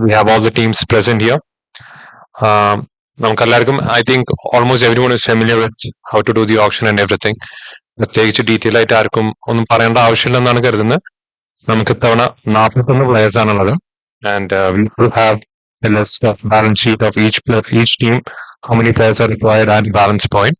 we have all the teams present here. നമുക്കെല്ലാവർക്കും I think almost everyone is familiar with how to do the auction and everything. പ്രത്യേകിച്ച് detail ആയിട്ട് ആർക്കും ഒന്നും പറയേണ്ട ആവശ്യമില്ലെന്നാണ് കരുതുന്നത്. നമുക്ക് ഇത്തവണ 41 പ്ലേയേഴ്സ് ആണുള്ളത്. And we will have a list of balance sheet of each team, how many players are required at balance point.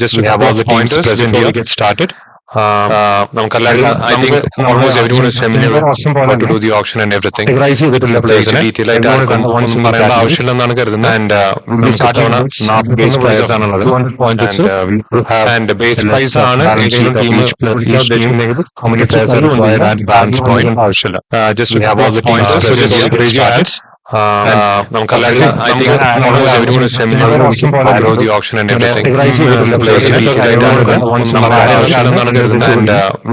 Just to have all the teams present before we get started. I think almost everyone is familiar with how to do the auction and everything. Detail ആയിട്ട് ആർക്കും ഒന്നും പറയേണ്ട ആവശ്യമില്ലെന്നാണ് കരുതുന്നത്. And we start on base price ആണുള്ളത്. And base price ആണ് each team how many players are required at balance point. Just to have all the teams present here. I think almost everyone is familiar with how to do the auction and everything. And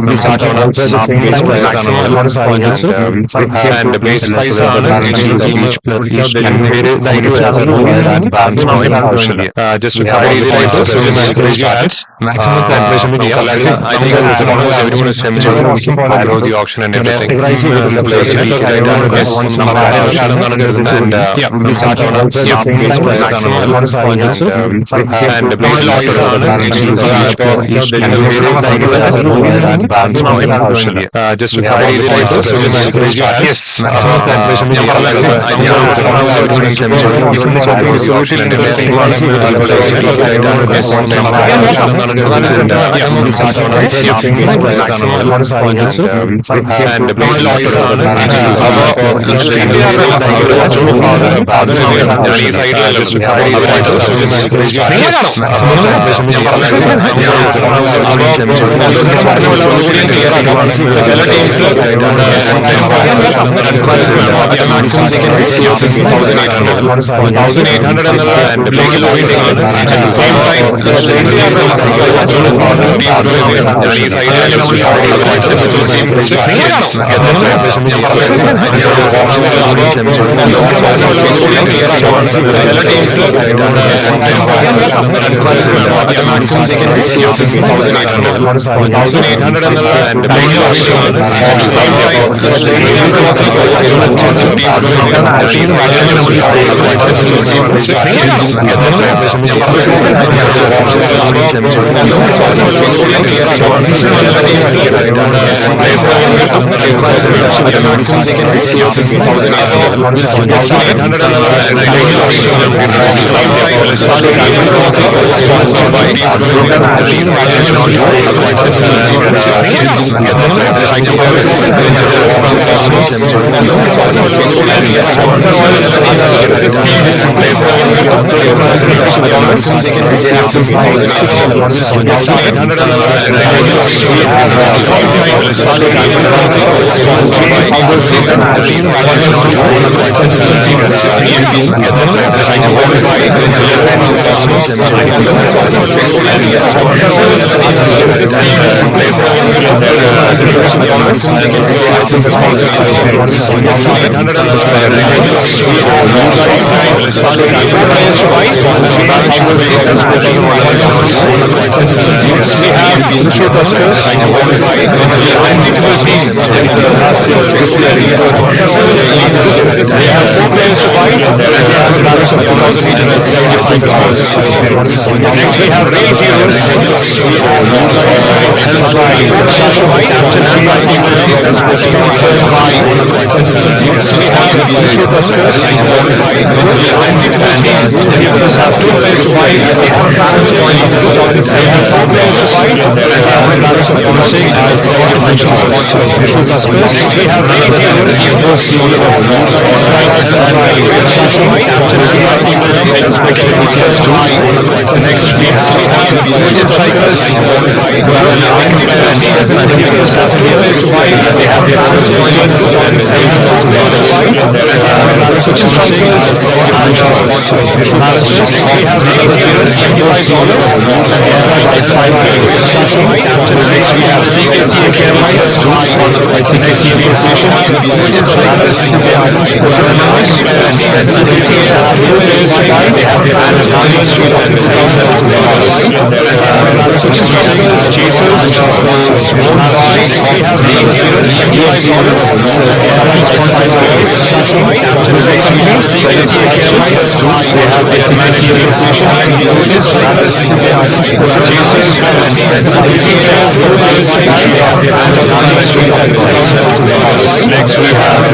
we start on base price and base price each balance point. Just to have all the points maximum calculation. I think almost everyone is familiar with how to do the auction and everything. And we start on base price and base price just to have all the points maximum calculation. Next we have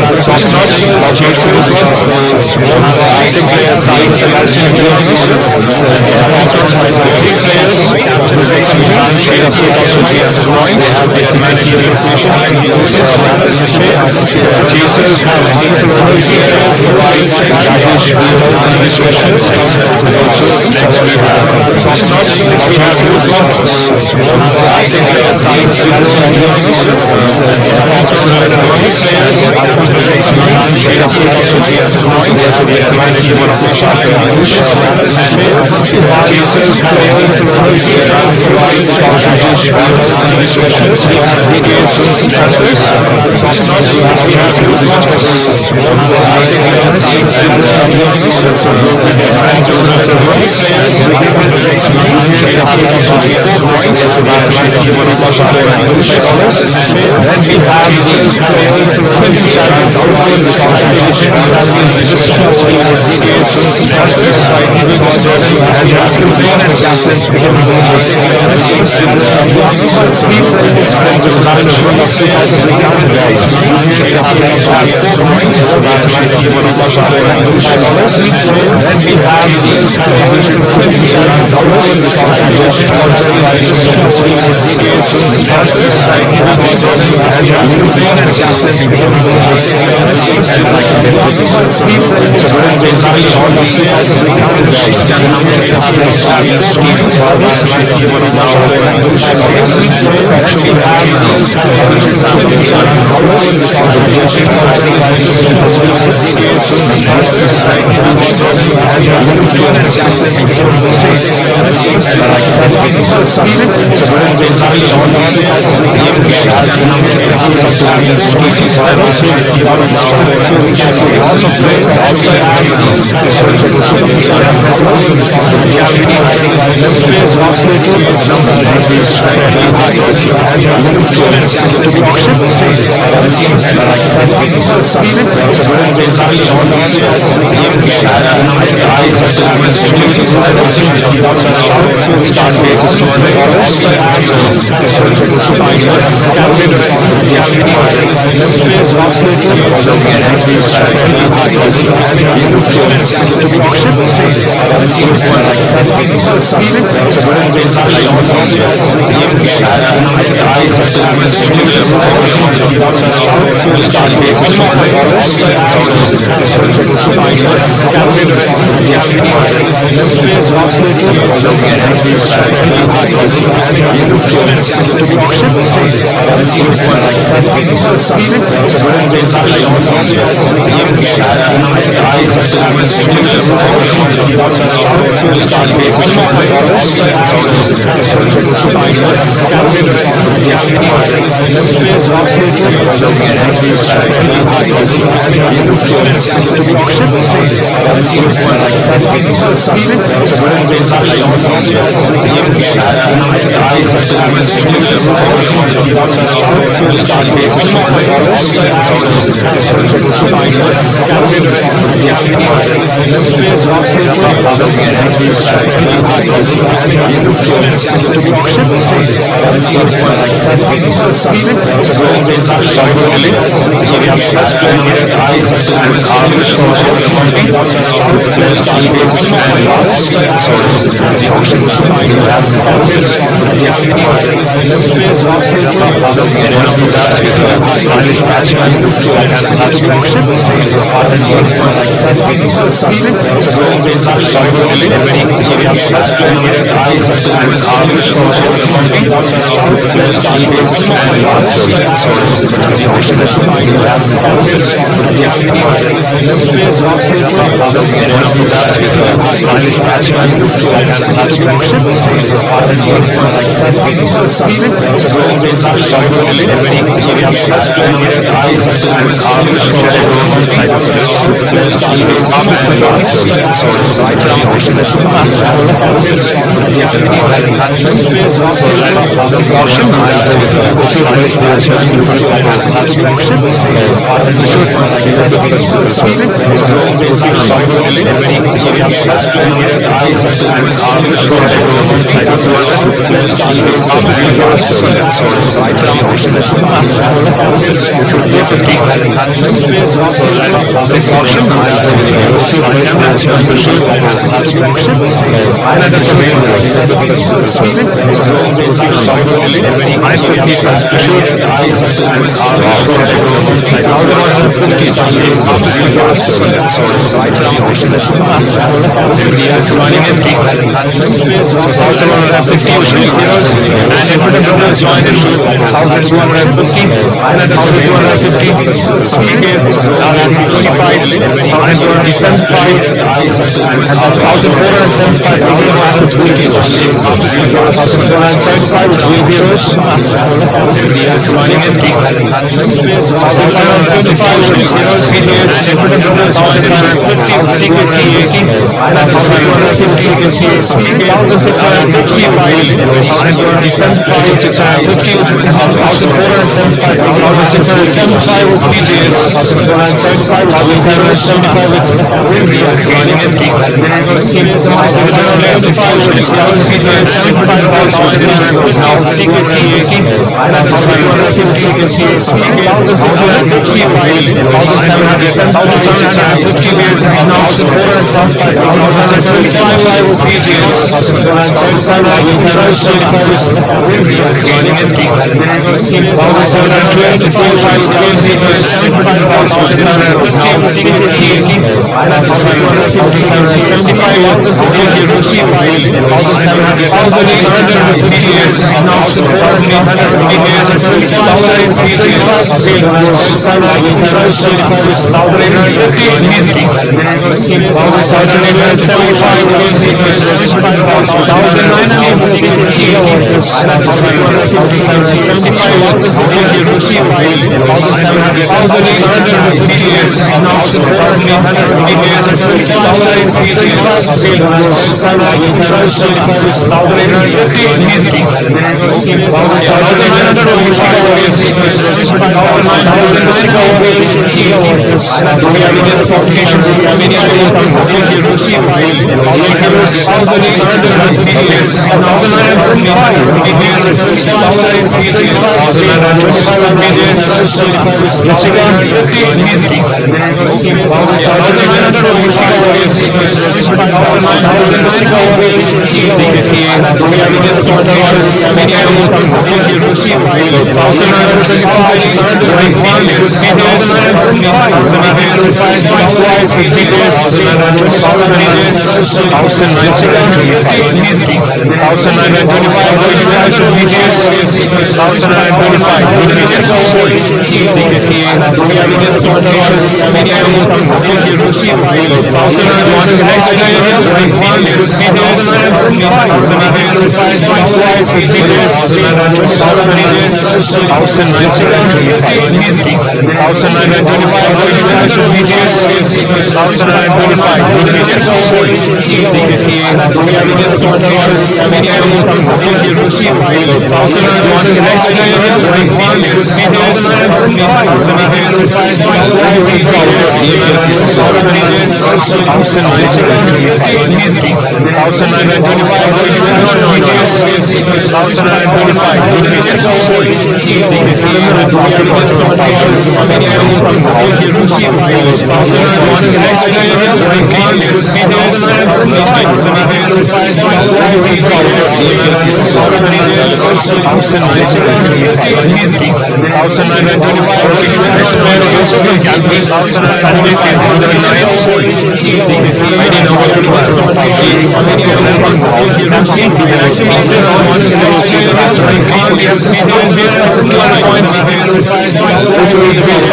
Points.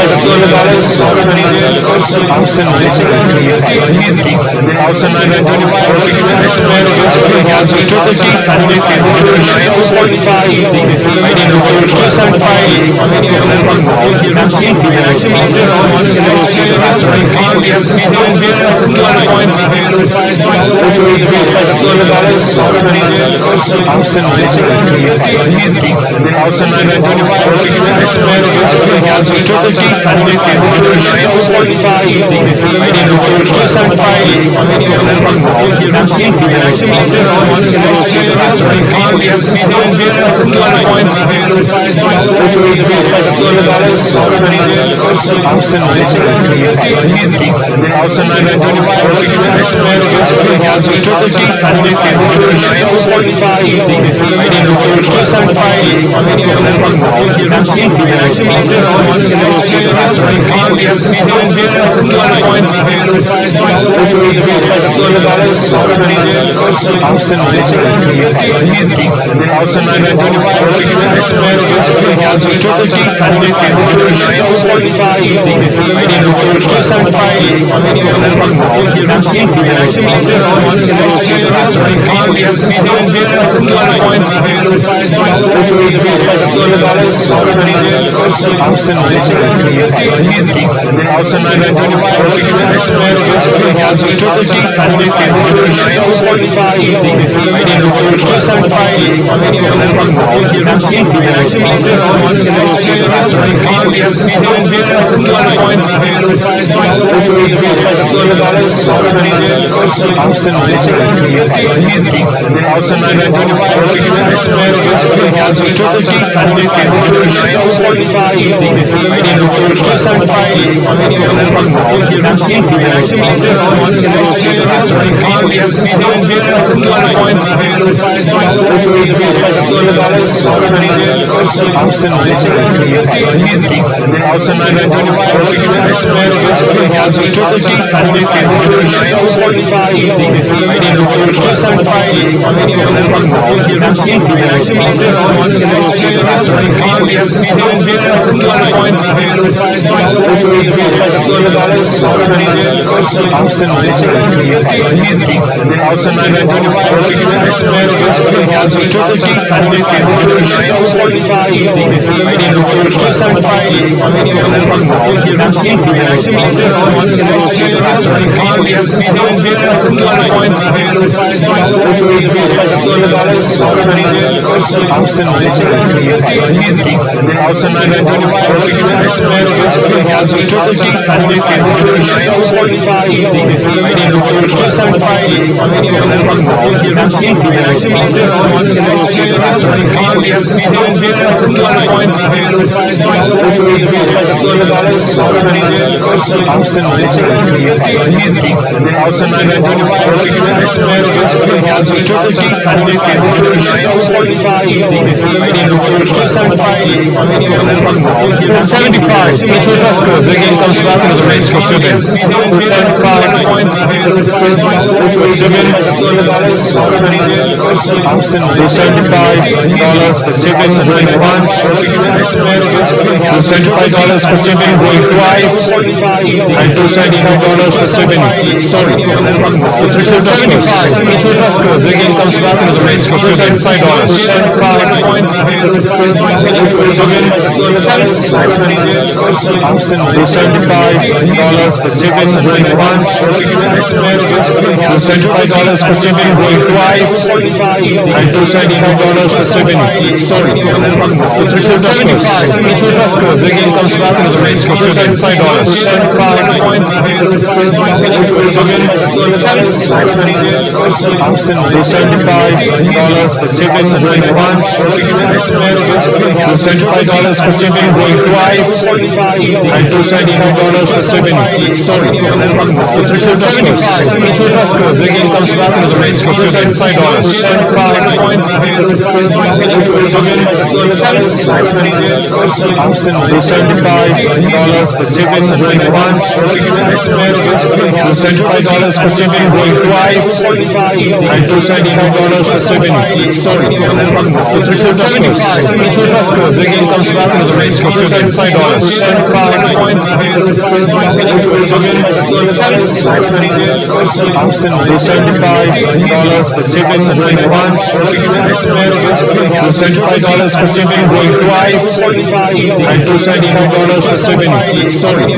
for 7 going once, $275 for 7 going twice, and $275 for 7. Sorry,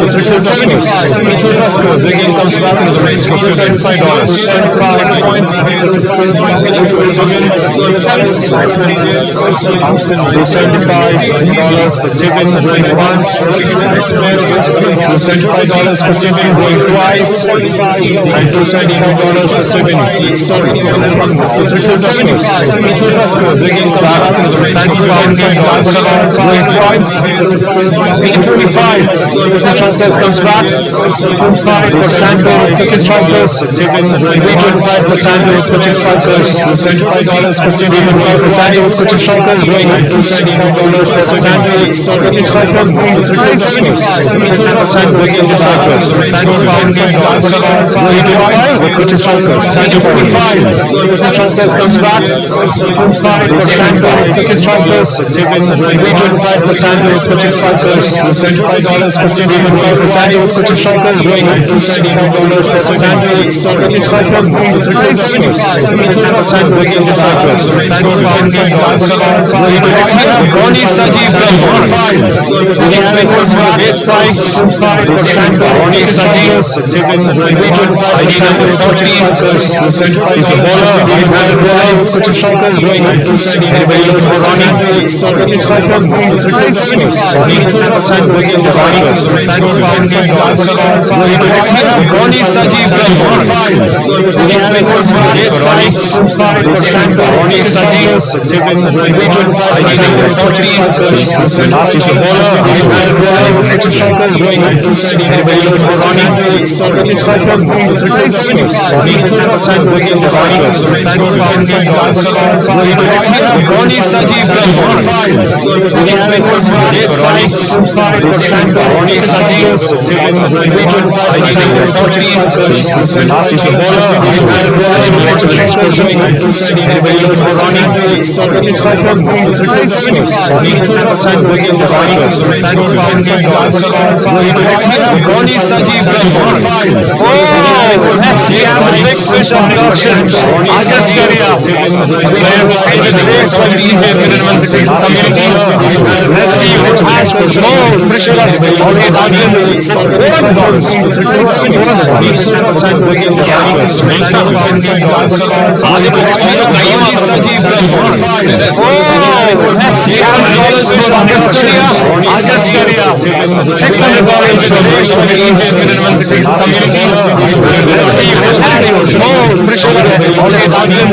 Trishul scores again comes back into the race for $275. 75 points. $275 for 7 going once, $275 for 7 going twice, and $275 for 7. Sorry, Trishul scores again comes back into the race for $75 going twice. 25. Strikers comes back. 5 for Santo, 15 strikers. 325 for Santo, 15 strikers. $75 for 725 for Santo, 15 strikers. $275 for Santo, 15 strikers. Santo, 15 strikers. Santo, 15 strikers. Santo, 25. Strikers comes back. 5 for Santo, 15 strikers. 325 for Santo, 15 strikers. $75 for 725 for Santo, 15 strikers. $275 for Santo, 15 strikers. Santo, 15 strikers. Ronnie Sajeev from 5. Base strikes. 5 for Santo, Ronnie Sajeev. 325 for Santo, 15 strikers. He's a bowler. 15 strikers. Everybody looks for Ronnie. 15 strikers. Ronnie Sajeev from 5. Base strikes. 5 for Santo, Ronnie Sajeev. 325 He's a bowler. 15 strikers. Everybody looks for Ronnie. 15 strikers. Ronnie Sajeev from 5. Base strikes. 5 for Santo, Ronnie Sajeev. 325 He's a bowler. 15 strikers. Everybody looks for Ronnie. 15 strikers. Ronnie Sajeev from 5. Oh, next we have the big fish of the auction. Agas Karia. Player who painted the race for the community. Let's see who has more pressure as always again. Sajeev from 5. Oh, next we have the dollars for Agas Karia. Agas Karia. $600 for the race for the community. Let's see who has more pressure as always again.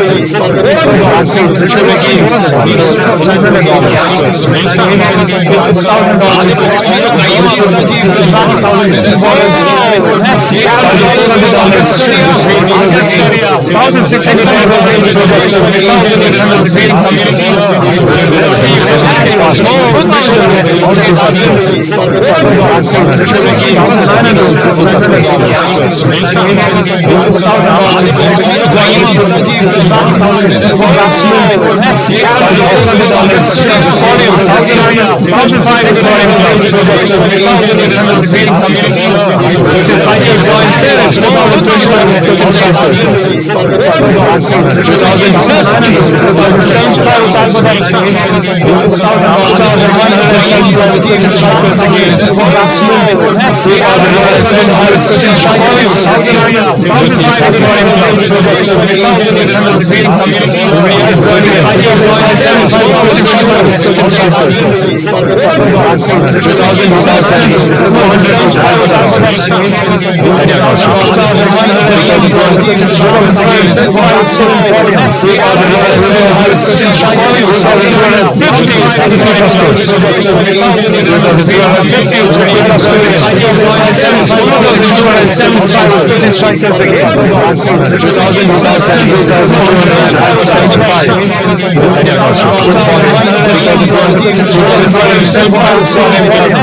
$2,000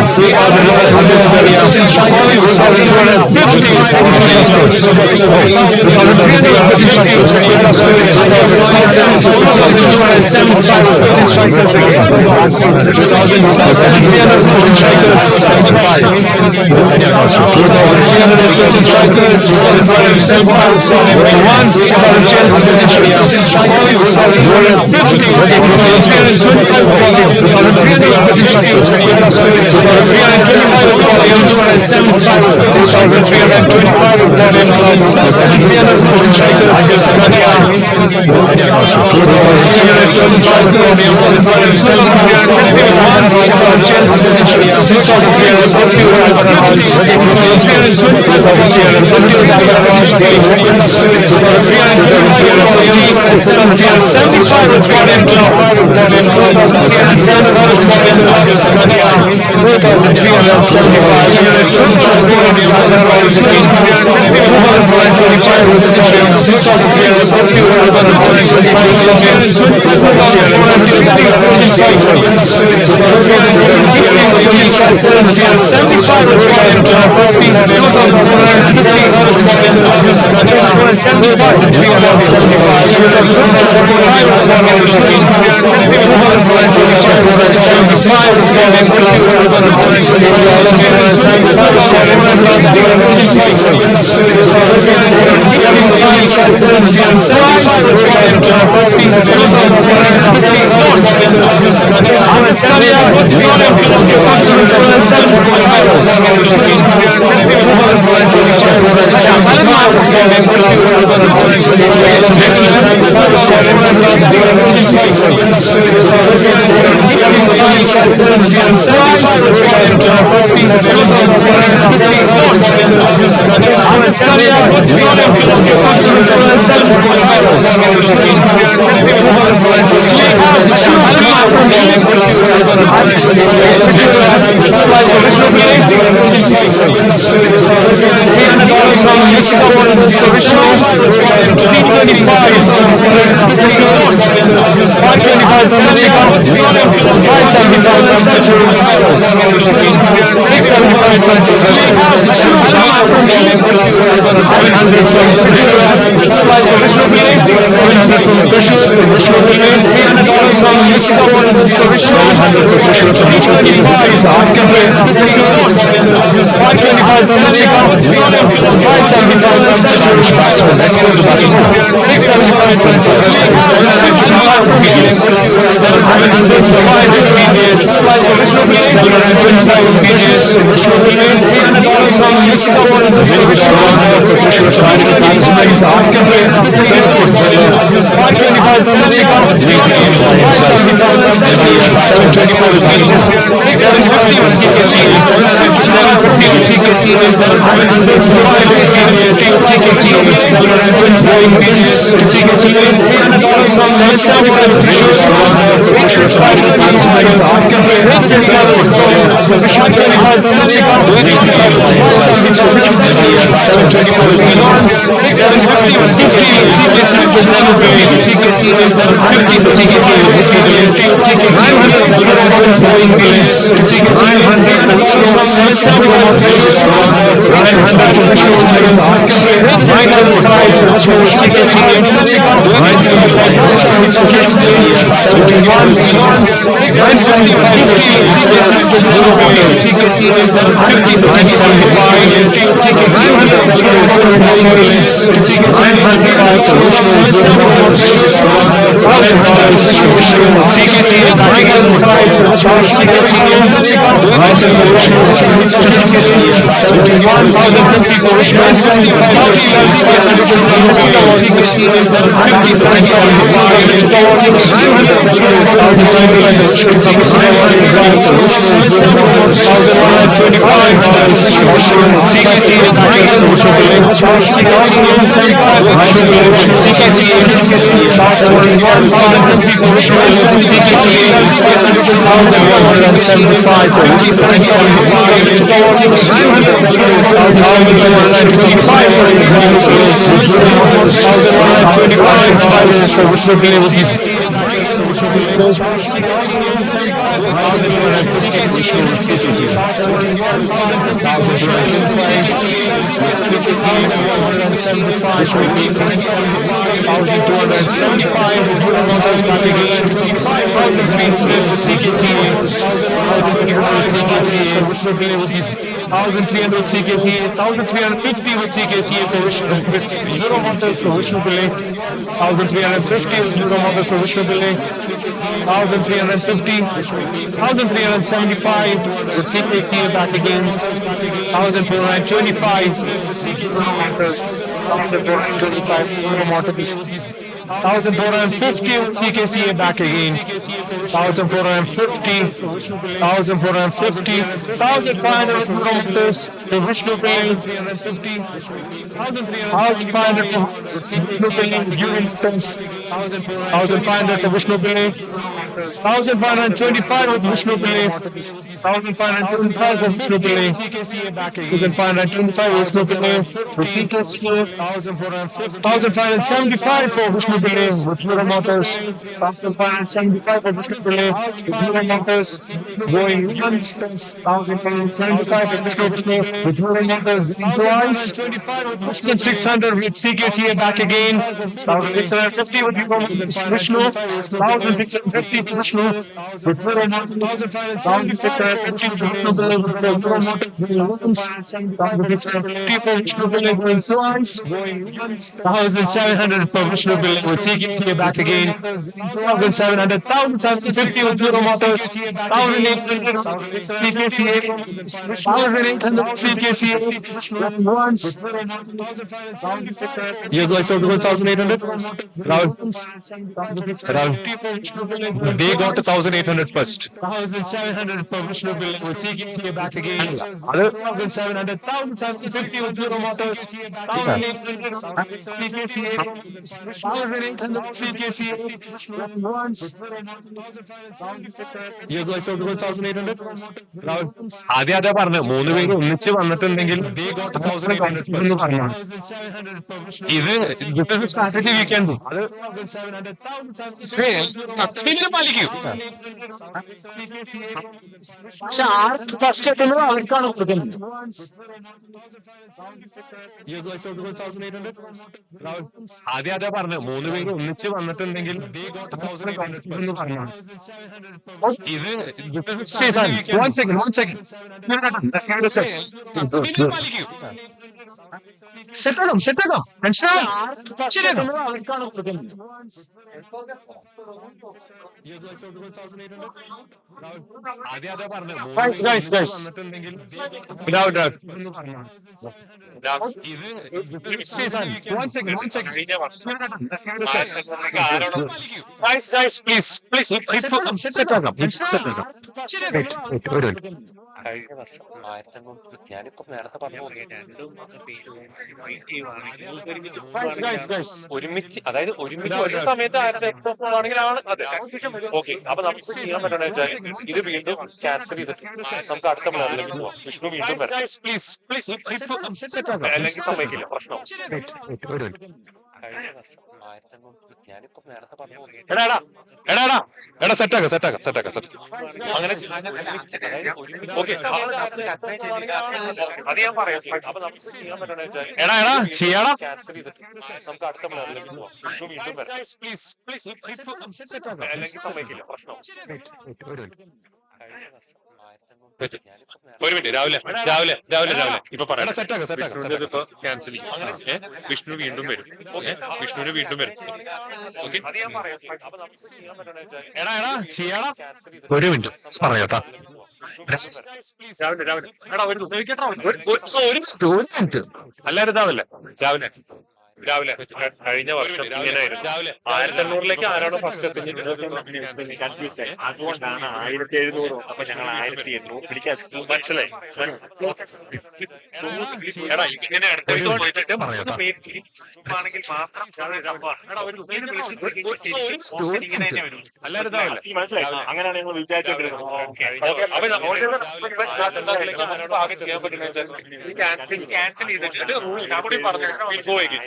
Which will be Vishnu with CKC. 1,275 with Hero Motors back again. 1,300 with CKCA. 1,300 with CKCA. 1,350 with CKCA for Hero Motors for Vishnu Pillai. 1,350 with Hero Motors for Vishnu Pillai. 1,350. 1,375 with CKCA back again. 1,425 Hero Motors. 1,425 Hero Motors. 1,450 with CKCA back again. 1,450, 1,450, 1,500 with Hero Motors for Vishnu Pillai. 1,500 for Vishnu Pillai, Hero Motors. 1,500 for Vishnu Pillai. 1,525 with Vishnu Pillai. 1,525 for Vishnu Pillai. 1,525 with Vishnu Pillai with CKCA. 1,575 for Vishnu Pillai with Hero Motors. 1,575 for Vishnu Pillai with Hero Motors. Going once. 1,575 for Vishnu Pillai with Hero Motors. Twice. 1,600 with CKCA back again. 1,650 with Hero Motors. Vishnu. 1,650 for Vishnu with Hero Motors. 1,650 for Vishnu Pillai with Hero Motors. 1,650 for Vishnu Pillai going twice. 1,700 for Vishnu Pillai with CKCA back again. 1,700, 1,750 with Hero Motors. 1,800 CKCA. 1,800 CKCA once. You guys saw 1,800? Rahul. They got 1,800 first. 1,700 for Vishnu Pillai with CKCA back again. 1,700, 1,750 with Hero Motors. 1,800 CKCA. 1,800 CKCA once. You guys saw 1,800? Rahul. ആദ്യം അതാ പറഞ്ഞു 3 പേര് ഒന്നിച്ച് വന്നിട്ടുണ്ടെങ്കിൽ ഇത് strategy വീക്കാൻ പാലിക്കും. പക്ഷെ ആർക്ക് first എത്തുന്നത് അവർക്കാണ് കൊടുക്കുന്നത്. ആദ്യം അതാ പറഞ്ഞു 3 പേര് ഒന്നിച്ച് വന്നിട്ടുണ്ടെങ്കിൽ ഇത് one second. സെറ്റാക്കാം മനസ്സിലാവും. അവർക്കാണ് കൊടുക്കുന്നത്. ആദ്യം അതാ പറഞ്ഞു one second. Please. സെറ്റാക്കാം. കഴിഞ്ഞ വർഷം 1,500 ഞാനിപ്പോ നേരത്തെ പറഞ്ഞു ഒരുമിച്ച് അതായത് ഒരുമിച്ച് ഒരേ സമയത്ത് 1,000 എക്സ്പ്രസ് ആണെങ്കിലാണ് അതെ ഓക്കെ. അപ്പൊ നമുക്ക് ചെയ്യാൻ പറ്റണ വെച്ചാൽ ഇത് വീണ്ടും ക്യാൻസൽ ചെയ്തിട്ട് നമുക്ക് അടുത്ത പ്ലാനിലേക്ക് പോവാം. വിഷ്ണു വീണ്ടും അല്ലെങ്കിൽ സമ്മതിക്കില്ല പ്രശ്നം. കഴിഞ്ഞ വർഷം 1,500 ഞാനിപ്പോ നേരത്തെ പറഞ്ഞു സെറ്റാക്കാം. അങ്ങനെ ഓക്കെ അത് ഞാൻ പറയാം. അപ്പൊ നമുക്ക് ചെയ്യാൻ പറ്റണ വെച്ചാൽ ക്യാൻസൽ ചെയ്തിട്ട് നമുക്ക് അടുത്ത പ്ലാനിലേക്ക് പോവാം. വിഷ്ണു വീണ്ടും അല്ലെങ്കിൽ സമ്മതിക്കില്ല പ്രശ്നം. ഒരു മിനിറ്റ് രാവിലെ ഇപ്പൊ പറയാം. ക്യാൻസൽ ചെയ്യും. വിഷ്ണു വീണ്ടും വരും. വിഷ്ണുവിന് വീണ്ടും വരും. അത് ഞാൻ പറയാം. അപ്പൊ നമുക്ക് ചെയ്യാൻ പറ്റണ വെച്ചാൽ ഒരു മിനിറ്റ് പറയാട്ടോ. എല്ലാരും രാവിലെ കഴിഞ്ഞ വർഷം ഇങ്ങനെയായിരുന്നു. 1,800 ആരാണോ ഫസ്റ്റ് അതുകൊണ്ടാണ് 1,700 അപ്പൊ ഞങ്ങൾ 1,800 പിടിക്കാൻ മനസ്സിലായി. ഇങ്ങനെയാണ് ആണെങ്കിൽ മാത്രം എല്ലാരും മനസ്സിലായി. അങ്ങനെയാണ് ഞങ്ങൾ വിചാരിച്ചോണ്ടിരുന്നത്. ക്യാൻസൽ ചെയ്തിട്ട് ഞാൻ കൂടി പറഞ്ഞു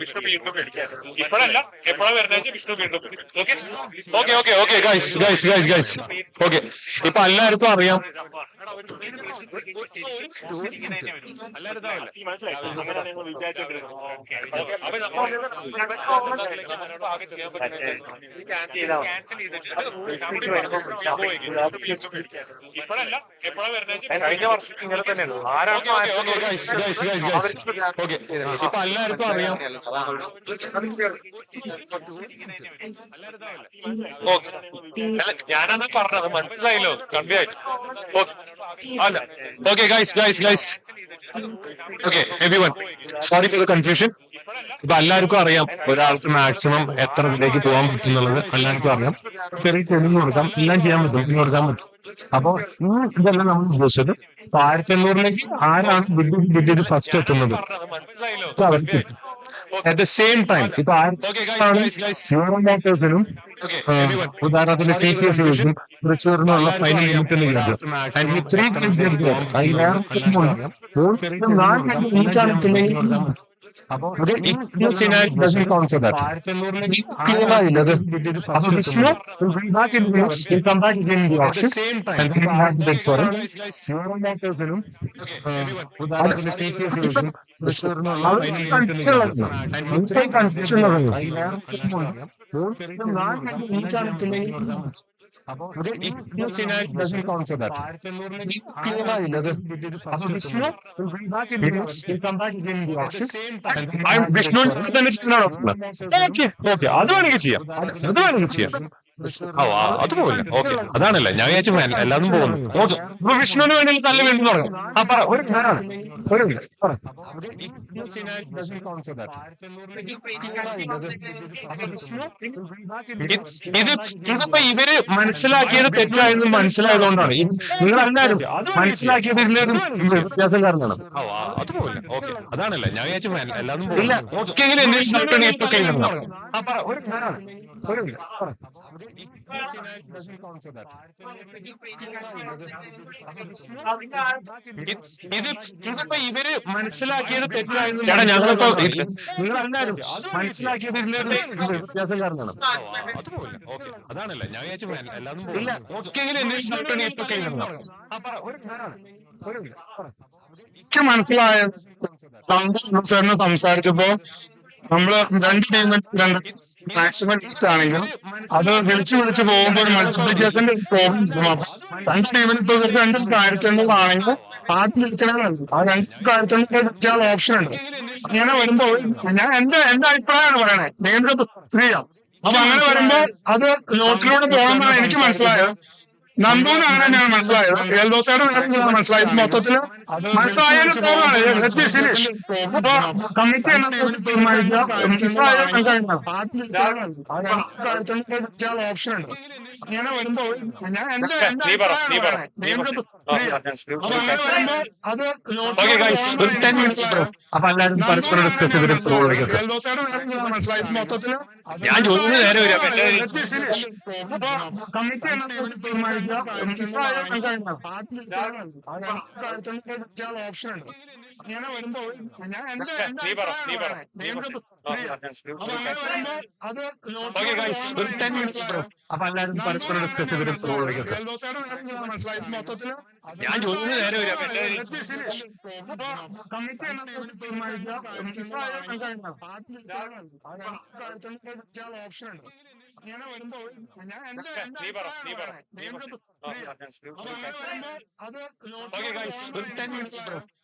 വിഷ്ണു വീണ്ടും ഇപ്പോഴല്ല എപ്പോഴാ വരുന്നത് വിഷ്ണു വീണ്ടും ഓക്കെ ഗൈസ് ഓക്കെ ഇപ്പൊ എല്ലാവർക്കും അറിയാം അങ്ങനെയാണ് ഞങ്ങൾ വിചാരിച്ചോണ്ടിരുന്നത്. ഇപ്പഴല്ല എപ്പോഴാ വരുന്നത്? കഴിഞ്ഞ വർഷം ഇങ്ങനെ തന്നെയാണ്. ആരാണ് ഓക്കെ, ഇപ്പൊ എല്ലാവർക്കും അറിയാം. ഞാനത് പറഞ്ഞത് മനസ്സിലായല്ലോ. കമ്പിയായിട്ട് അല്ല, okay guys, okay everyone, sorry for the confusion. ഇപ്പൊ എല്ലാവർക്കും അറിയാം ഒരാൾക്ക് മാക്സിമം എത്ര ഇതിലേക്ക് പോകാൻ പറ്റും എന്നുള്ളത് എല്ലാവർക്കും അറിയാം. ചെറിയ ട്രെയിനിങ് കൊടുക്കാം, എല്ലാം ചെയ്യാൻ പറ്റും, കൊടുക്കാൻ പറ്റും. അപ്പൊ ഇതെല്ലാം നമ്മൾ ഉദ്ദേശിച്ചത് 1800 ആരാണ് ബിഡ് ഫസ്റ്റ് എത്തുന്നത് അവർക്ക് അറ്റ് ദ സെയിം ടൈം ഇപ്പൊ യൂറോമോട്ടേഴ്സിനും ഉദാഹരണത്തിന് CPS തൃശ്ശൂരിനുള്ള ഫൈനൽ ലിമിറ്റ് യൂറോമോട്ടേഴ്സിനും ഉദാഹരണത്തിന് CPS തൃശ്ശൂരിനുള്ള അത് വേണമെങ്കിൽ ചെയ്യാം, അത് പോകില്ല. ഓക്കെ, അതാണല്ലേ ഞാൻ വിചാരിച്ചു എല്ലാതും പോകുന്നു. ഓക്കെ, വിഷ്ണുവിന് വേണമെങ്കിൽ തല്ല വേണ്ടി തുടങ്ങാം. ഒരു ഇതിപ്പോ ഇവര് മനസ്സിലാക്കിയത് തെറ്റായെന്ന് മനസ്സിലായതുകൊണ്ടാണ്. നിങ്ങൾ എല്ലാവരും മനസ്സിലാക്കിയത് ഇതിലൊരു വ്യത്യാസം കാരണമാണ്. അത് പോകില്ല. ഓക്കെ, അതാണല്ലേ ഞാൻ വിചാരിച്ചു എല്ലാതും പോകില്ല. ഒക്കെങ്കിലും എന്നെ ഇപ്പൊ കഴിഞ്ഞിട്ടുണ്ടാവും. ഇതിപ്പോ ഇവര് മനസ്സിലാക്കിയത് തെറ്റായെന്ന് ചേട്ടാ ഞങ്ങളിപ്പോ നിങ്ങൾ എല്ലാവരും മനസ്സിലാക്കിയത് ഇതിലൊരു വ്യത്യാസം കാരണമാണ്. അത് പോകില്ല. ഓക്കെ, അതാണല്ലേ ഞാൻ വിചാരിച്ചു എല്ലാതും പോകില്ല. ഒക്കെങ്കിലും എന്നെ ഇപ്പൊ കഴിഞ്ഞിട്ടുണ്ടാവും. എനിക്ക് മനസ്സിലായ സാറിന് സംസാരിച്ചപ്പോ നമ്മള് രണ്ട് ടീമിന് മാക്സിമം ലിസ്റ്റ് ആണെങ്കിൽ അത് വിളിച്ചു പോകുമ്പോൾ ഒരു മൾട്ടിപ്ലിക്കേഷന്റെ പ്രോബ്ലം. രണ്ട് ടീമിന് ഇപ്പൊ രണ്ടും കാര്യത്തിലാണെങ്കിൽ ആദ്യം വിളിക്കണമെന്നുണ്ട്. ആ രണ്ട് കാര്യത്തിലൊക്കെ വിളിക്കാനുള്ള ഓപ്ഷൻ ഉണ്ട്. അങ്ങനെ വരുമ്പോ ഞാൻ എന്റെ അഭിപ്രായമാണ് പറയണേ. നേതൃത്വം ചെയ്യാം. അപ്പൊ അങ്ങനെ വരുമ്പോ അത് നോട്ടിലൂടെ പോകണമെന്നാണ് എനിക്ക് മനസ്സിലായത്. നന്ദൂന്നാണ് ഞാൻ മനസ്സിലായത്. എൽദോസയുടെ മനസ്സിലായത്. മൊത്തത്തില് മനസ്സിലായാലും തോന്നാണ് ഫിനിഷ്. അപ്പൊ കമ്മിറ്റി തീരുമാനിക്കുക. ഓപ്ഷൻ ഉണ്ട്. അങ്ങനെ വരുമ്പോ ഞാൻ എന്റെ അത് അപ്പൊ എല്ലാവരും പരസ്പരം ഡിസ്കസ് ചെയ്തിട്ട് മനസ്സിലായത്. മൊത്തത്തില് ഞാൻ ചോദിച്ചത് നേരെ വരിക. കമ്മിറ്റി തീരുമാനിക്കുക. ഓപ്ഷൻ ഉണ്ട്. അങ്ങനെ വരുമ്പോ ഞാൻ അത് അപ്പൊ എല്ലാവരും പരസ്പരം ഡിസ്കസ് ചെയ്തിട്ട് മനസ്സിലായത്. മൊത്തത്തില് ഞാൻ ചോദിച്ചത് നേരെ വരിക. കമ്മിറ്റി തീരുമാനിക്കുക. ഓപ്ഷൻ ഉണ്ട്. അങ്ങനെ വരുമ്പോ ഞാൻ അത്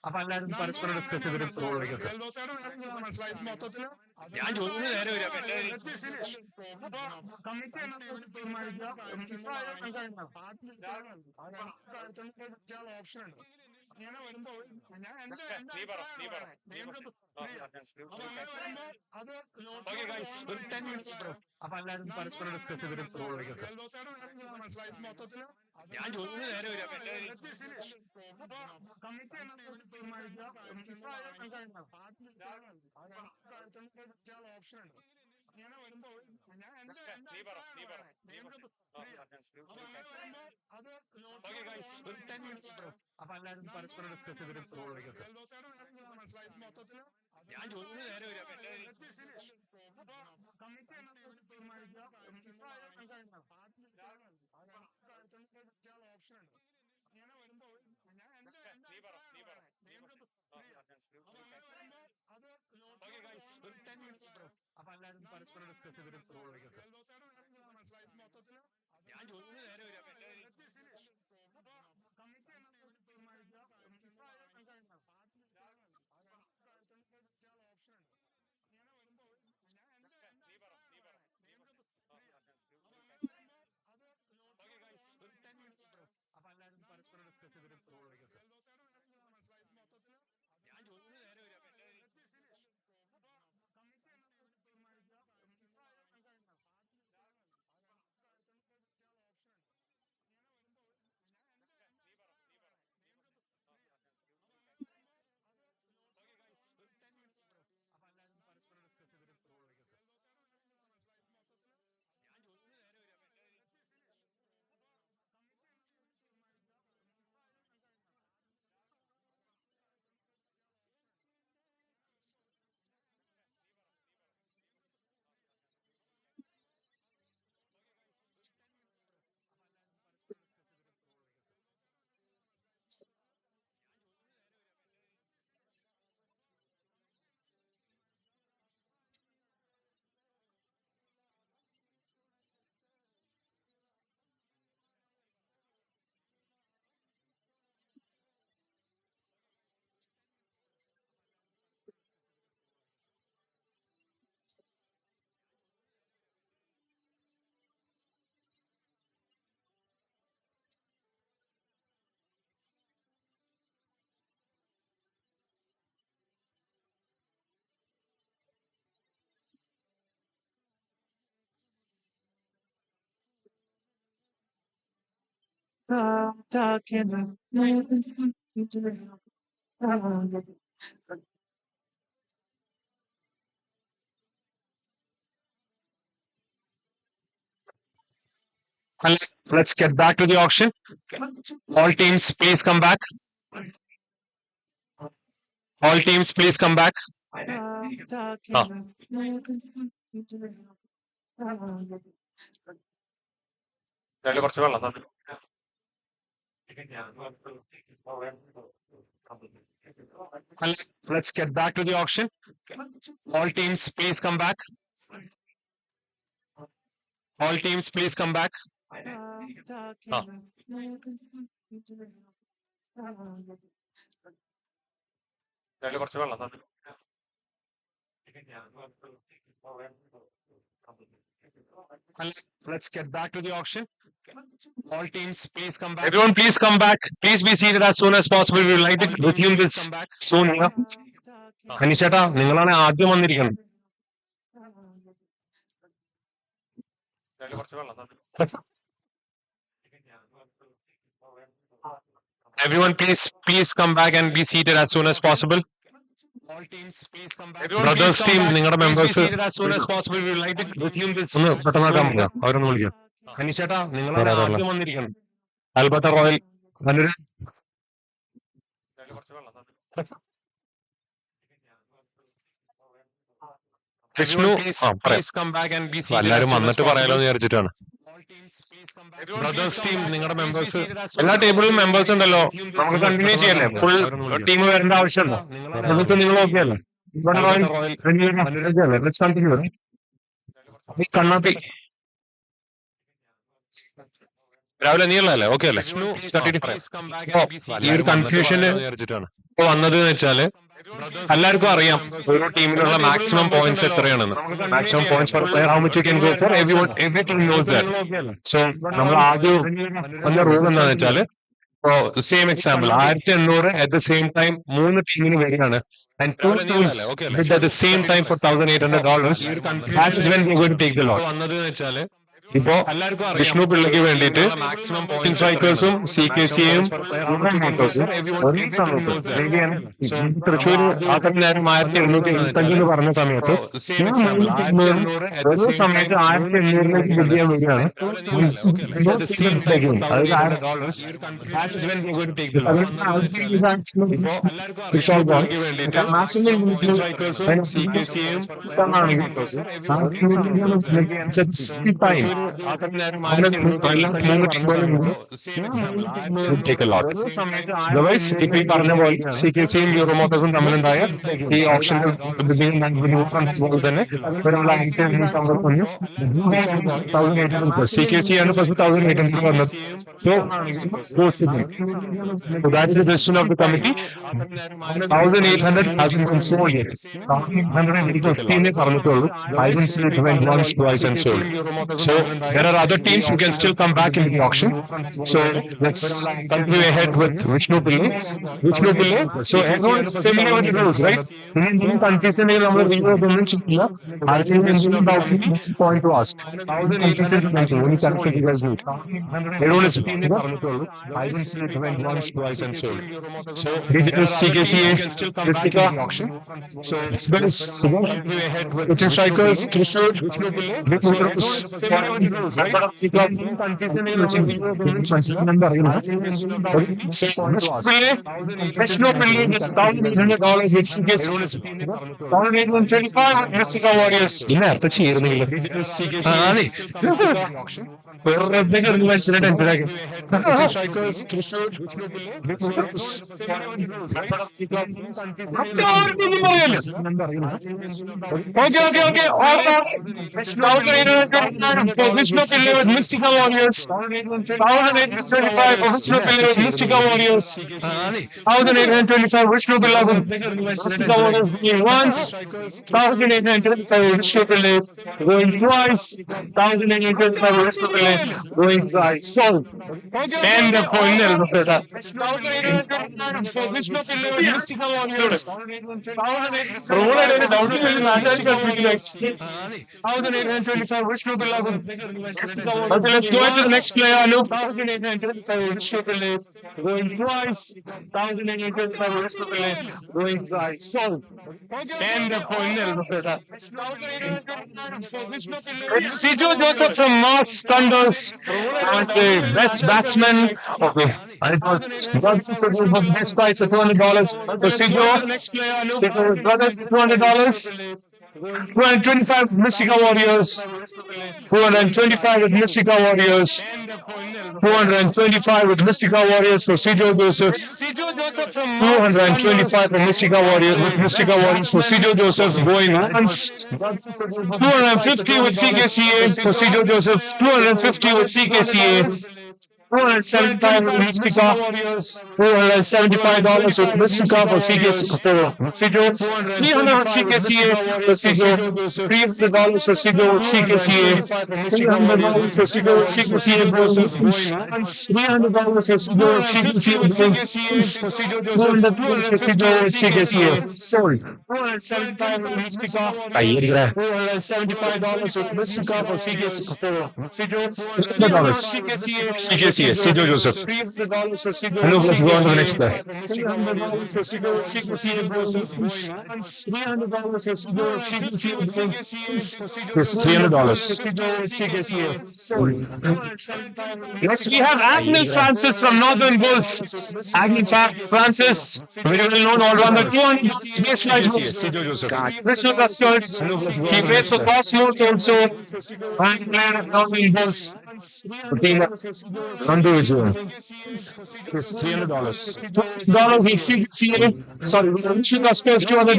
അപ്പൊ എല്ലാവരും പരസ്പരം ഡിസ്കസ് ചെയ്തിട്ട് മനസ്സിലായത്. മൊത്തത്തില് ഞാൻ ചോദിച്ചത് നേരെ വരിക. കമ്മിറ്റി തീരുമാനിക്കുക. ഓപ്ഷൻ ഉണ്ട്. അങ്ങനെ വരുമ്പോ ഞാൻ അത് അപ്പൊ എല്ലാവരും പരസ്പരം ഡിസ്കസ് ചെയ്തിട്ട് മനസ്സിലായത്. മൊത്തത്തില് ഞാൻ ചോദിച്ചത് നേരെ വരിക. കമ്മിറ്റി തീരുമാനിക്കുക. ഓപ്ഷൻ ഉണ്ട്. അങ്ങനെ വരുമ്പോ ഞാൻ അത് അപ്പൊ എല്ലാവരും പരസ്പരം ഡിസ്കസ് ചെയ്തിട്ട് മനസ്സിലായത്. മൊത്തത്തില് ഞാൻ ചോദിച്ചത് നേരെ വരിക. കമ്മിറ്റി തീരുമാനിക്കുക. ഓപ്ഷൻ ഉണ്ട്. അങ്ങനെ വരുമ്പോ അപ്പൊ എല്ലാവരും പരസ്പരം ഡിസ്കസ് ചെയ്തിട്ട് പ്രോഗ്രാം ഞാൻ ചോദിക്കുന്നത് നേരെ വരും അപ്പൊ എല്ലാവരും അപ്പൊ എല്ലാവരും പരസ്പരം ഡിസ്കസ് ചെയ്തിട്ട് പ്രോഗ്രാം ഞാൻ ചോദിക്കുന്നത് നേരെ വരും അപ്പൊ എല്ലാവരും Let's get back to the auction. All teams, please come back. All teams, please come back. കുറച്ച് വെള്ളം തന്നെ. Let's get back to the auction. All teams, please come back. All teams, please come back. കുറച്ച് വെള്ളം തന്നെ. Let's get back to the auction. All teams, please come back. Everyone, please come back. Please be seated as soon as possible. We would like to resume this soon. അനീഷേട്ടാ, നിങ്ങളാണ് ആദ്യം വന്നിരിക്കുന്നത്. കുറച്ച് വെള്ളം തന്നെ. Everyone, please come back and be seated as soon as possible. All teams, please come back. Brothers team, നിങ്ങളുടെ members as soon as possible. We would like to resume this. ഒന്ന് പെട്ടെന്നാക്കാൻ പറ്റുക, അവരൊന്ന് വിളിക്കാം. അനീഷേട്ടാ, നിങ്ങളാണ് ആദ്യം വന്നിരിക്കുന്നത്. Alberta royal, Anurag. കുറച്ച് വെള്ളം തന്നെ. Vishnu, please come back and be seated. എല്ലാവരും വന്നിട്ട് പറയാലോ എന്ന് വിചാരിച്ചിട്ടാണ്. ബ്രദേഴ്സ് ടീം, നിങ്ങളുടെ മെമ്പേഴ്സ്, എല്ലാ ടേബിളിലും മെമ്പേഴ്സ് ഉണ്ടല്ലോ, നമുക്ക് കണ്ടിന്യൂ ചെയ്യല്ലേ? ഫുൾ ടീം വരേണ്ട ആവശ്യമുണ്ടോ? അതൊക്കെ നിങ്ങൾ ഓക്കെ അല്ലേ? കണ്ണാപ്പി രാവിലെ നീളല്ലേ? ഓക്കെ അല്ലേ? ഈ ഒരു കൺഫ്യൂഷന് വന്നത് എന്ന് വെച്ചാല് എല്ലാവർക്കും അറിയാം ഒരു ടീമിലുള്ള മാക്സിമം പോയിന്റ്സ് എത്രയാണെന്ന്. Maximum points for player, how much you can go for, every team knows that. So നമ്മൾ ആദ്യം വന്ന റൂൾ എന്താണെന്ന് വെച്ചാല്, same example 1800 at the same time 3 ടീമിന് വരികയാണ്. And 2 teams bid at the same time for $1,800. That is when we are going to take the lot. വന്നത് എന്ന് വെച്ചാല് ഇപ്പോ വിഷ്ണു പിള്ളയ്ക്ക് വേണ്ടിയിട്ട് മാക്സിമം സ്ട്രൈക്കേഴ്സും CKCയും ഒരേ സമയത്ത് തൃശ്ശൂർ ആദ്യം 1775 എന്ന് പറഞ്ഞ സമയത്ത് ഒരേ സമയത്ത് 1800 ബിഡ് ചെയ്യാൻ വരികയാണ്. would take a lot. Otherwise, if we പറഞ്ഞ പോലെ CKCയും യൂറോമോട്ടോസും തമ്മിലുണ്ടായ ഈ ഓപ്ഷന്റെ പോലെ തന്നെ ഒരാൾ CKC ആണ് പക്ഷെ 1800 വന്നത്. So that's the decision of the committee. 1800 hasn't been sold yet. 1815 പറഞ്ഞിട്ടുള്ളൂ. I didn't see it went once, twice and sold. So there are other teams who can still come back into the auction. So let's continue ahead with Vishnu Pillai. So everyone is familiar with the rules, right? In confusion, നമ്മൾ ഒന്നും ചെയ്യില്ല. Next point to ask. Everyone is പറഞ്ഞിട്ടുള്ളൂ. I didn't see it went once, twice and sold. So digital CKCA Ristika auction. So which is strikers, Trishur, Vishnu Pillai, Vishnu Pillai with $1,800 with CKC. 1,825 Ristika Warriors. Strikers, Trishur, Vishnu Okay. Vishnu Pillai with Mystica Warriors. 1,825 for Vishnu Pillai with Mystica Warriors. 1,825 Vishnu Pillai with Mystica Warriors going once. 1,825 Vishnu Pillai going twice. 1,825 Vishnu Pillai going thrice. Sold. And the final. Vishnu Pillai with Mystica Warriors. 1,825 Vishnu Pillai. Okay, let's go into the next player. Look, 1,825 Vishnu Pillai going twice. 1,825 Vishnu Pillai going thrice. Sold. And the final. It's Sijo Joseph from Mars Thunders, and the best batsman of the. Best price of $200 for Sijo. Sijo brothers $200. 225 Mystica Warriors. 225 with Mystica Warriors. 225 with Mystica Warriors for Sijo Joseph. 225 for Mystica Warriors with Mystica Warriors for Sijo Joseph going once. 250 with CKCA for Sijo Joseph. 250 with CKCA. 275 with Mystica. $475 with Mystica for CKC for Sijo. 300 with CKCA for Sijo. $300 for Sijo with CKCA. $300 for Sijo with CKCA. $300 for Sijo with CKCA. $200 for Sijo with CKCA. Sold. 475 with Mystica. $475 with Mystica for CKC for Sijo. CKCA. Yes, Sijo Joseph. And look, let's go on to the next player. Yes, $300. Next, we have Agnel Francis from Northern Bulls. Agnel Francis, very well known all-rounder, 200 base flights. Crystal Custards. He plays for Cosmos also. And player of Northern Bulls. Okay, undo it. Yes, $300. $200 CKCA. Sorry, Crystal Custards $200.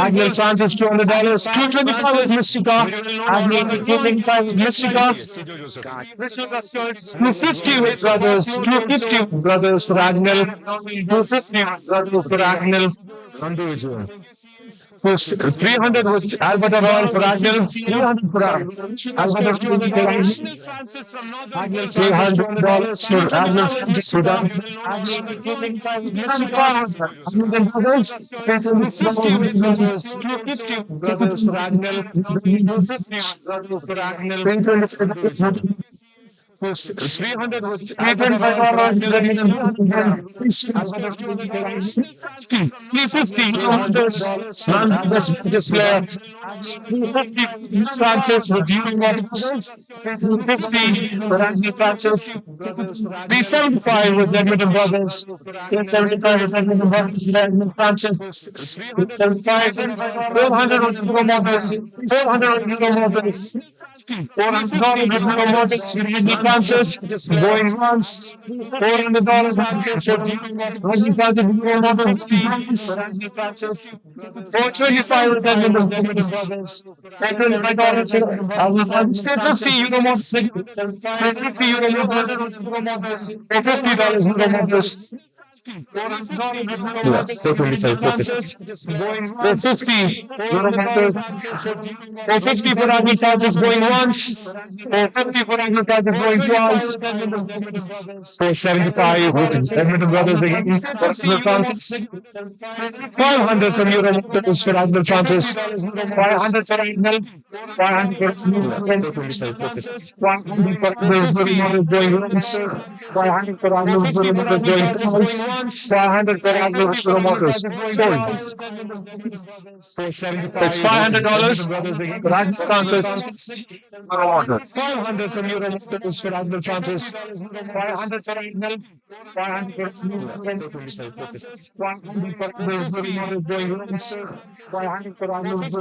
Agnel Francis $200. 225 with Mystica. Agnel 225 with Mystica. Crystal Custards 250 with brothers. 250 with brothers for Agnel. 250 with brothers for Agnel. Undo it. 300 with Alberta Royal for Agnel. 300 for Alberta Royal. $300 for Agnel Francis for that. 300 with $325. $350. Non-best player. $350. Francis with $350 for Anthony Francis. $375 with Edmonton Brothers. $375 with Edmonton Brothers. Edmonton Francis. $375. $400 with Hugo Mortis. $400 with Hugo Mortis. $400 with Hugo Mortis. Anthony Francis going once. $400 Francis with Anthony Francis. Hugo Mortis. Anthony Francis. $425 with Edmonton Brothers. $425 $450 Hugo Mortis. $450 Hugo Mortis. $450 Hugo Mortis. $450 for Anthony Francis going once. $450 for Anthony Francis going twice. $475 with Edmonton Brothers again. For Francis. $500 from Euro Motors for Anthony Francis. $500 for Arnold. $500 for Arnold going once. $500 for Arnold going twice. $500 for Arnold Motors. Sold. It's $500 for Arnold Francis. $500 from Euro Motors for Arnold Francis. $500 for Arnold. $500 for Arnold going once. $500 for Arnold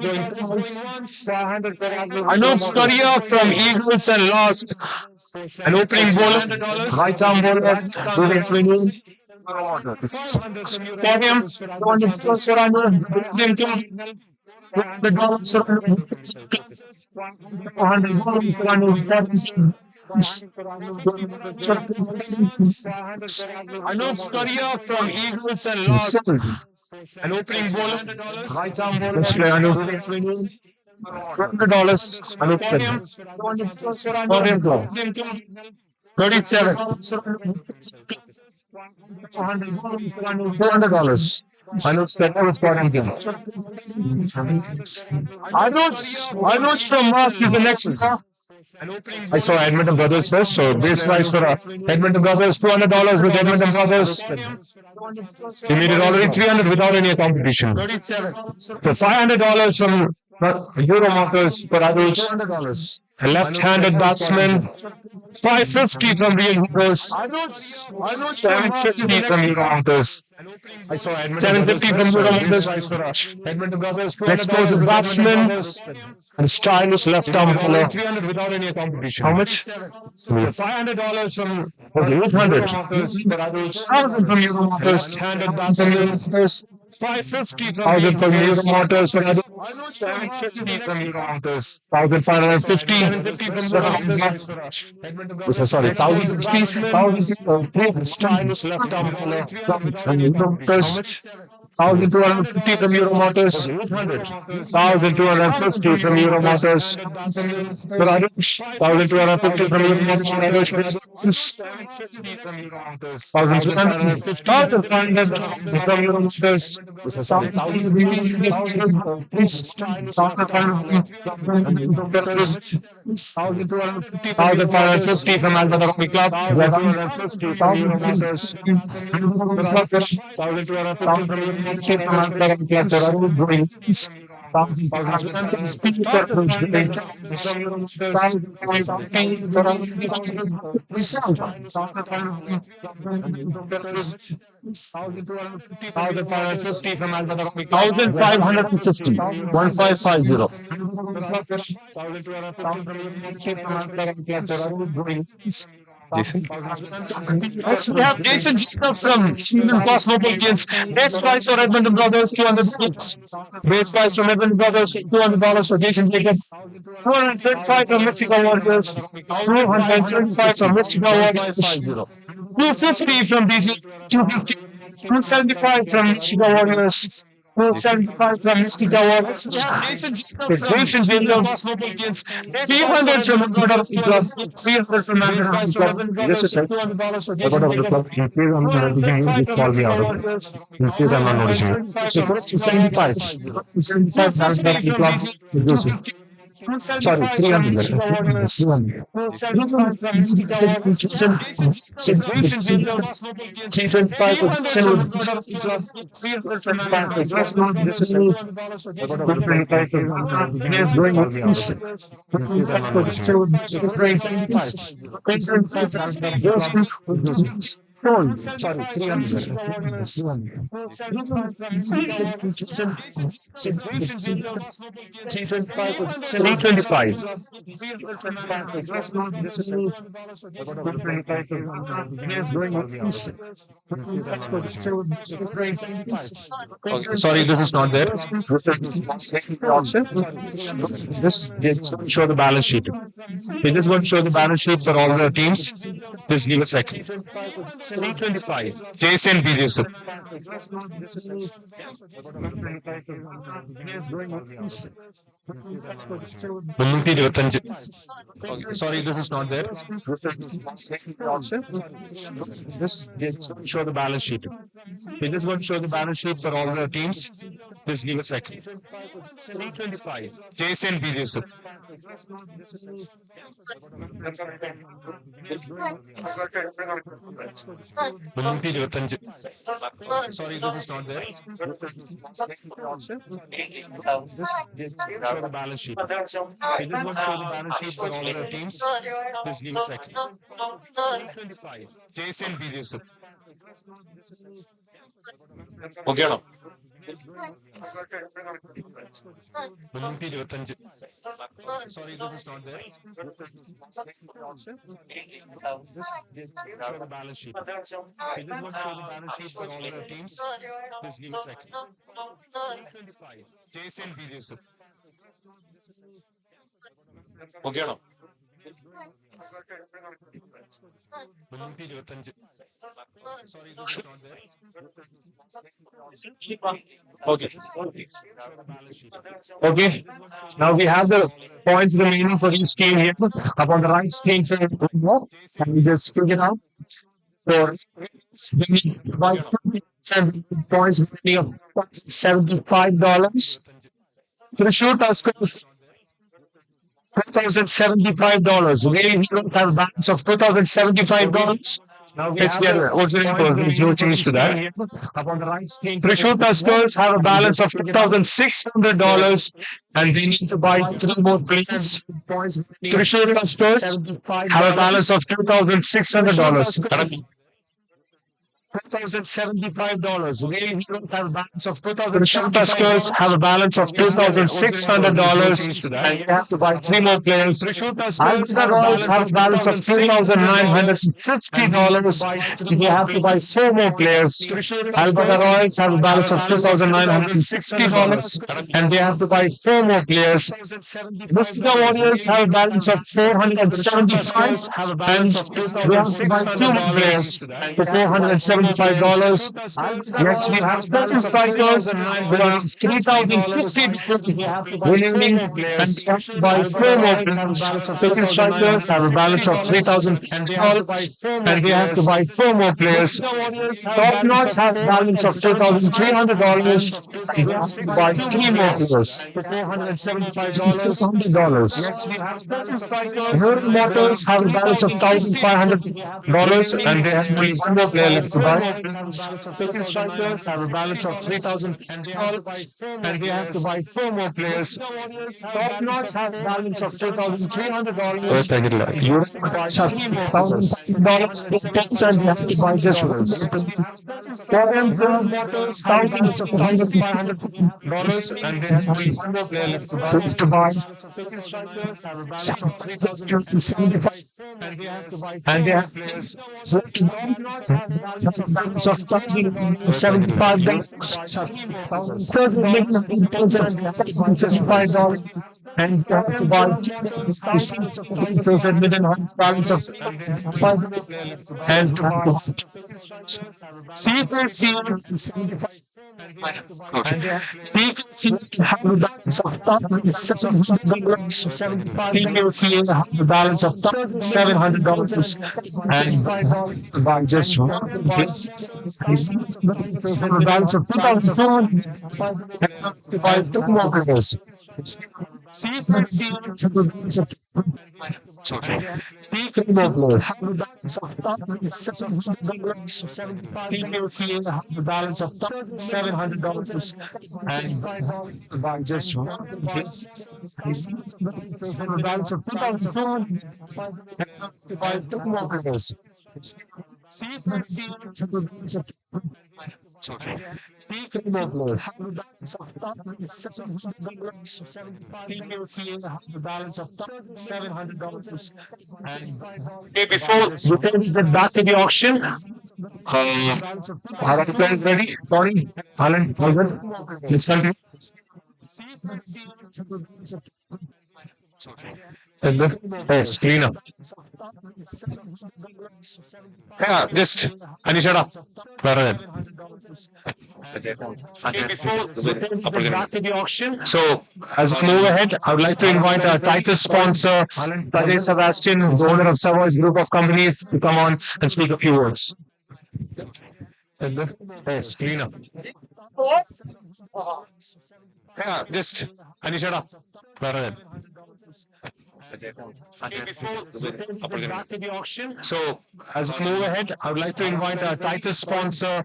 going twice. $500 for Arnold. Anup Scoria from Eagles and Lost. An opening bowler, right arm bowler, for him, the dollars Anup Scoria from Eagles and Lost. An opening bowler, right arm bowler, $100. Anup Scoria. For him, 37. $400. Anup Scoria for him. Arnold from Mars is the next one. I saw Edmonton Brothers first, so base price for Edmonton Brothers $200 with Edmonton Brothers. You made it already $300 without any competition. So $500 from Euro Motors for adults. A left-handed batsman. $550 from Real Heroes. $750 from Euro Motors. I saw $750 from Euro Motors. Edmonton Brothers. Explosive batsman and stylish left-arm bowler. $300 without any competition. How much? $500 from $800 from Euro Motors. Left-handed batsman. $550 from Euro Motors. $750 from Euro Motors. $1,550. Sorry, $1,050. Stylish left-arm bowler. $1,250 from Euro Motors. $1,250 from Euro Motors. $1,250 from Euro Motors. $1,250 from Euro Motors. $1,550 from Alberta Rugby Club. $1,250 from Euro Motors. $1,250 from Euro $1,550 from Alberta Rugby Club. $1,550. 1550. Jason. Also, we have Jason Jacob from Cosmopolitans. Base price for Edmonton Brothers, $200. Base price from Edmonton Brothers, $200 for Jason Jacob. $225 from Mystical Warriors. $225 from Mystical Warriors. $250 from BG. $250. $275 from Mystical Warriors. $275 from Mystical Warriors. Jason Jacob. Cosmopolitans. $300 from Alberta Rugby Club. $300 from Alberta Rugby Club. Just a sec. $200 for Jason Jacob. In case I'm not noticing you, just call me out. In case I'm not noticing you. So $275. $275 from Alberta Rugby Club. Sorry, 300. 300. 325 for Jason would be 325 for Jason would be 325 for James going up. 325 for Jason would be 325 sorry, 300. 325 for 325. Okay, sorry, this is not there. This show the balance sheet. We just want to show the balance sheet for all the teams. Just give a second. 325. Jason videos. മുന്നൂറ്റി ഇരുപത്തഞ്ച്. Sorry, this is not there. Just show the balance sheet. We just want to show the balance sheet for all the teams. Just give a second. 325. Jason videos. മുന്നൂറ്റി ഇരുപത്തഞ്ച്. Sorry, this is not there. Just show the balance sheet. We just want to show the balance sheet for all the teams. Just give a second. 325. Jason videos. Okay ആണോ? മുന്നൂറ്റി ഇരുപത്തഞ്ച്. Sorry, this is not there. Just show the balance sheet. We just want to show the balance sheet for all the teams. Just give a second. 325. Jason videos. Okay ആണോ? മുന്നൂറ്റി ഇരുപത്തഞ്ച്. Sorry, this is not there. Okay. Okay. Now we have the points remaining for each team here. Up on the right screen, can we just pick it out? So, points remaining of $75. Trishul Tuskers, $2,075. Really, we don't have a balance of $2,075. Now it's their original code. There's no change to that. Up on the right screen, Trishul Tuskers have a balance of $2,600 and they need to buy 3 more players. Trishul Tuskers have a balance of $2,600. $2,075. Really, we don't have a balance of $2,000. Tuskers have a balance of $2,600 and you have to buy 3 more players. Alberta Royals have a balance of $2,950. You have to buy 4 more players. Alberta Royals have a balance of $2,960 and they have to buy 4 more players. Mystica Warriors have a balance of $475 and they have to buy 2 more players for $475. Yes, we have special strikers with $3,050 remaining and by 4 more players. Special strikers have a balance of $3,000 and they have to buy 4 more players. Top Notch have a balance of $2,300 and they have to buy 3 more players for $475. Yes, we have special strikers. Royal Motors have a balance of $1,500 and they have only 1 more player left to buy. Special strikers have a balance of $3,000 and they have to buy 4 more players. Top Notch have a balance of $2,300. You have $1,000 and they have to buy just one. Motors thousands of $500 and they have only 1 more player left to buy. Special strikers have a balance of $3,075 and they have to buy 4 more players. Balance of $75 and you have to buy balance of $5 and CPC have a balance of $700 and buy just one. Balance of $2,400 and buy 2 more players. Season series to the balance of Okay. female players have the balance of $700. Female players have the balance of $700 and by just one player, the balance of 2,200 and by two more players. Season series to the balance of Okay. female players have the balance of $700. Female players have the balance of $700 and Okay, before you can get back to the auction. uh, Are our players ready? Sorry, Alan, Alvin, let's continue. Hey, screen up. Yeah, just Anishada. Go ahead. okay, before Get back to the auction. So, as we move ahead, I would like to invite our title sponsor, Sajay Sebastian, the owner of Savoy's Group of Companies, to come on and speak a few words. Hey, screen up. Yeah, just Anishada. Go ahead. okay, before Get back to the auction. So, as we move ahead, I would like to invite our title sponsor,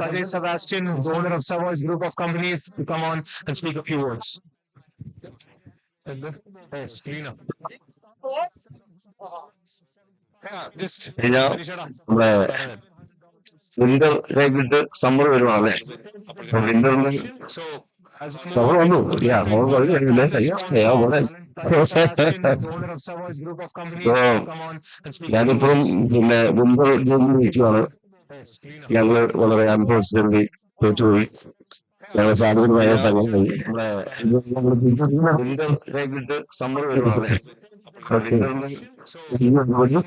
Sajay Sebastian, the owner of Savoy's Group of Companies, to come on and speak a few words. Hey, screen up. Yeah, just ഞാൻ Anishada. നമ്മുടെ Go ahead. Winter കഴിഞ്ഞിട്ട് summer വരുവാണല്ലേ വിന്ററിൽ So, as we summer move വന്നു ahead, yeah നമ്മൾ കഴിഞ്ഞില്ലേ അയ്യോ പോലെ Sajay Sebastian, the owner of Savoy's Group of Companies, to come on and speak a few ഞാനിപ്പോഴും words. പിന്നെ വിന്റർ ജോലിയിൽ നിൽക്കുകയാണ് Hey, screen up. ഞങ്ങള് വളരെ അൺഫോർച്ചുനേറ്റ്ലി തോറ്റുപോയി ഞങ്ങൾ സാധനമായ സംഘം വിന്റർ കഴിഞ്ഞിട്ട് സമ്മർ വരുവാണല്ലേ വിന്ററിൽ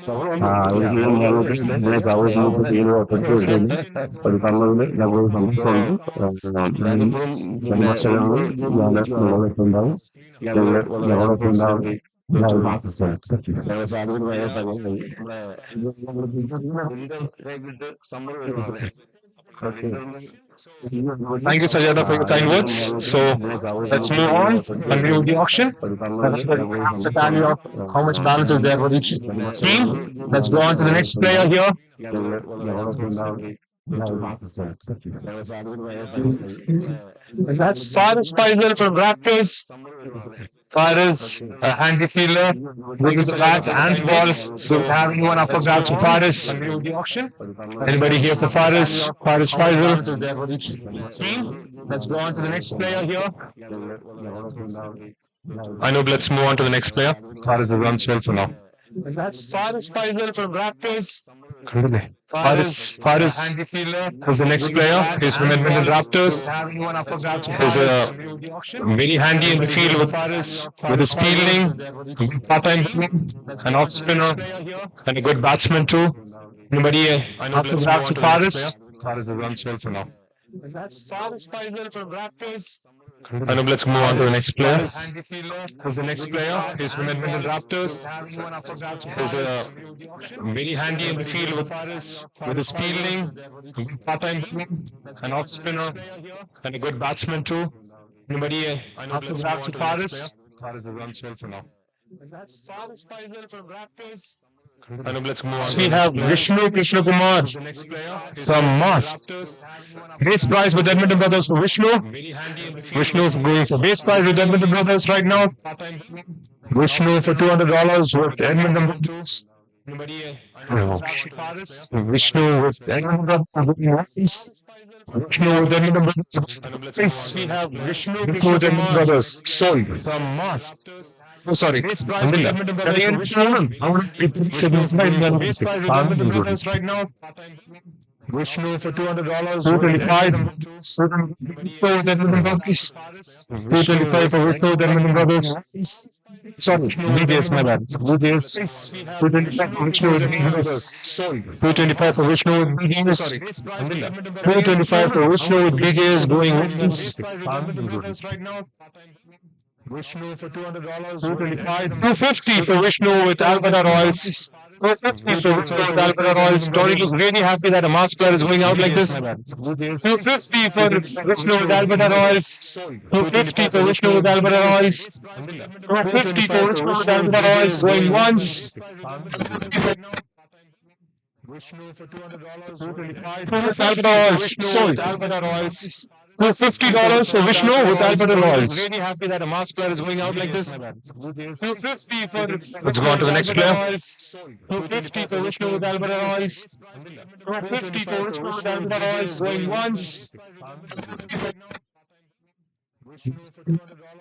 ഒരു തന്നതിൽ ഞങ്ങൾ സന്തോഷമുണ്ട് ജന്മാക്ഷരങ്ങളിൽ ഞങ്ങളൊക്കെ ഉണ്ടാവും ഞങ്ങളൊക്കെ ഉണ്ടാവും ഞങ്ങൾ സാധനമായ സംഘം വിന്റർ കഴിഞ്ഞിട്ട് summer വരുവാണല്ലേ Thank you, Sajada, for your kind words. So, let's move on. Continue with the auction. Let's a tally of how much balance is there for each team. Let's go on to the next player here. That's Faris Faisal from Raptors. Faris, a handy fielder, brings the bat and ball. So, we have anyone up for grabs for Faris? Continue with the auction. Anybody here for Faris? Faris Faisal. Team. Let's go on to the next player here. I know, but let's move on to the next player. Faris will run well for now. That's Faris Faisal from Raptors. Faris handy fielder, is the next player. He's from Edmonton Raptors. anyone up for grabs for He's Faris? very handy in the field with his fielding, part-time bowling, an off spinner, and a good batsman too. Anybody up for grabs for Faris? Faris will run well for now. That's Faris Faisal from Raptors. I know, but let's move on to the next player. Handy fielder, Who's the next player? He's from Edmonton Raptors. anyone up for grabs for He's Faris? very handy in the field with his fielding, part-time bowling, an off spinner, and a good batsman too. Anybody up for grabs for Faris? Faris will run well for now. That's Faris Faisal from Raptors. I know, but let's move on. We have Vishnu Krishna Kumar The next player is from Mars. Base price with Edmonton Brothers for Vishnu. very handy in the field. Vishnu going for base price with Edmonton Brothers right now. Part-time bowling, Vishnu for $200 with Edmonton Brothers. Anybody Oh, Vishnu with Edmonton Brothers. Vishnu with Edmonton Brothers. Please, we have Vishnu with Edmonton Brothers. Sold from Mars. Oh, sorry. Base price with Edmonton Brothers for Vishnu. Base price with Edmonton Brothers right now. Vishnu for $200. 225. 225 for Vishnu with Edmonton Brothers. Sorry, BDS, my bad. BDS. 225 for Vishnu with Edmonton Brothers. Sold. 225 for Vishnu with BDS. 225 for Vishnu with BDS going once. Vishnu for $200. 225. 250 for Vishnu with Alberta Royals. 250 for Vishnu with Alberta Royals. Tori looks really happy that a mass player is going out like this. 250 for Vishnu with Alberta Royals. 250 for Vishnu with Alberta Royals. 250 for Vishnu with Alberta Royals. Going once. Vishnu for $200. 225 for Alberta Royals. Sold. Alberta Royals. $250 for Vishnu with Alberta Royals. Really happy that a mass player is going out like this. 250 for. Let's go on to the next player. 250 for Vishnu with Alberta Royals. 250 for Vishnu with Alberta Royals. Going once.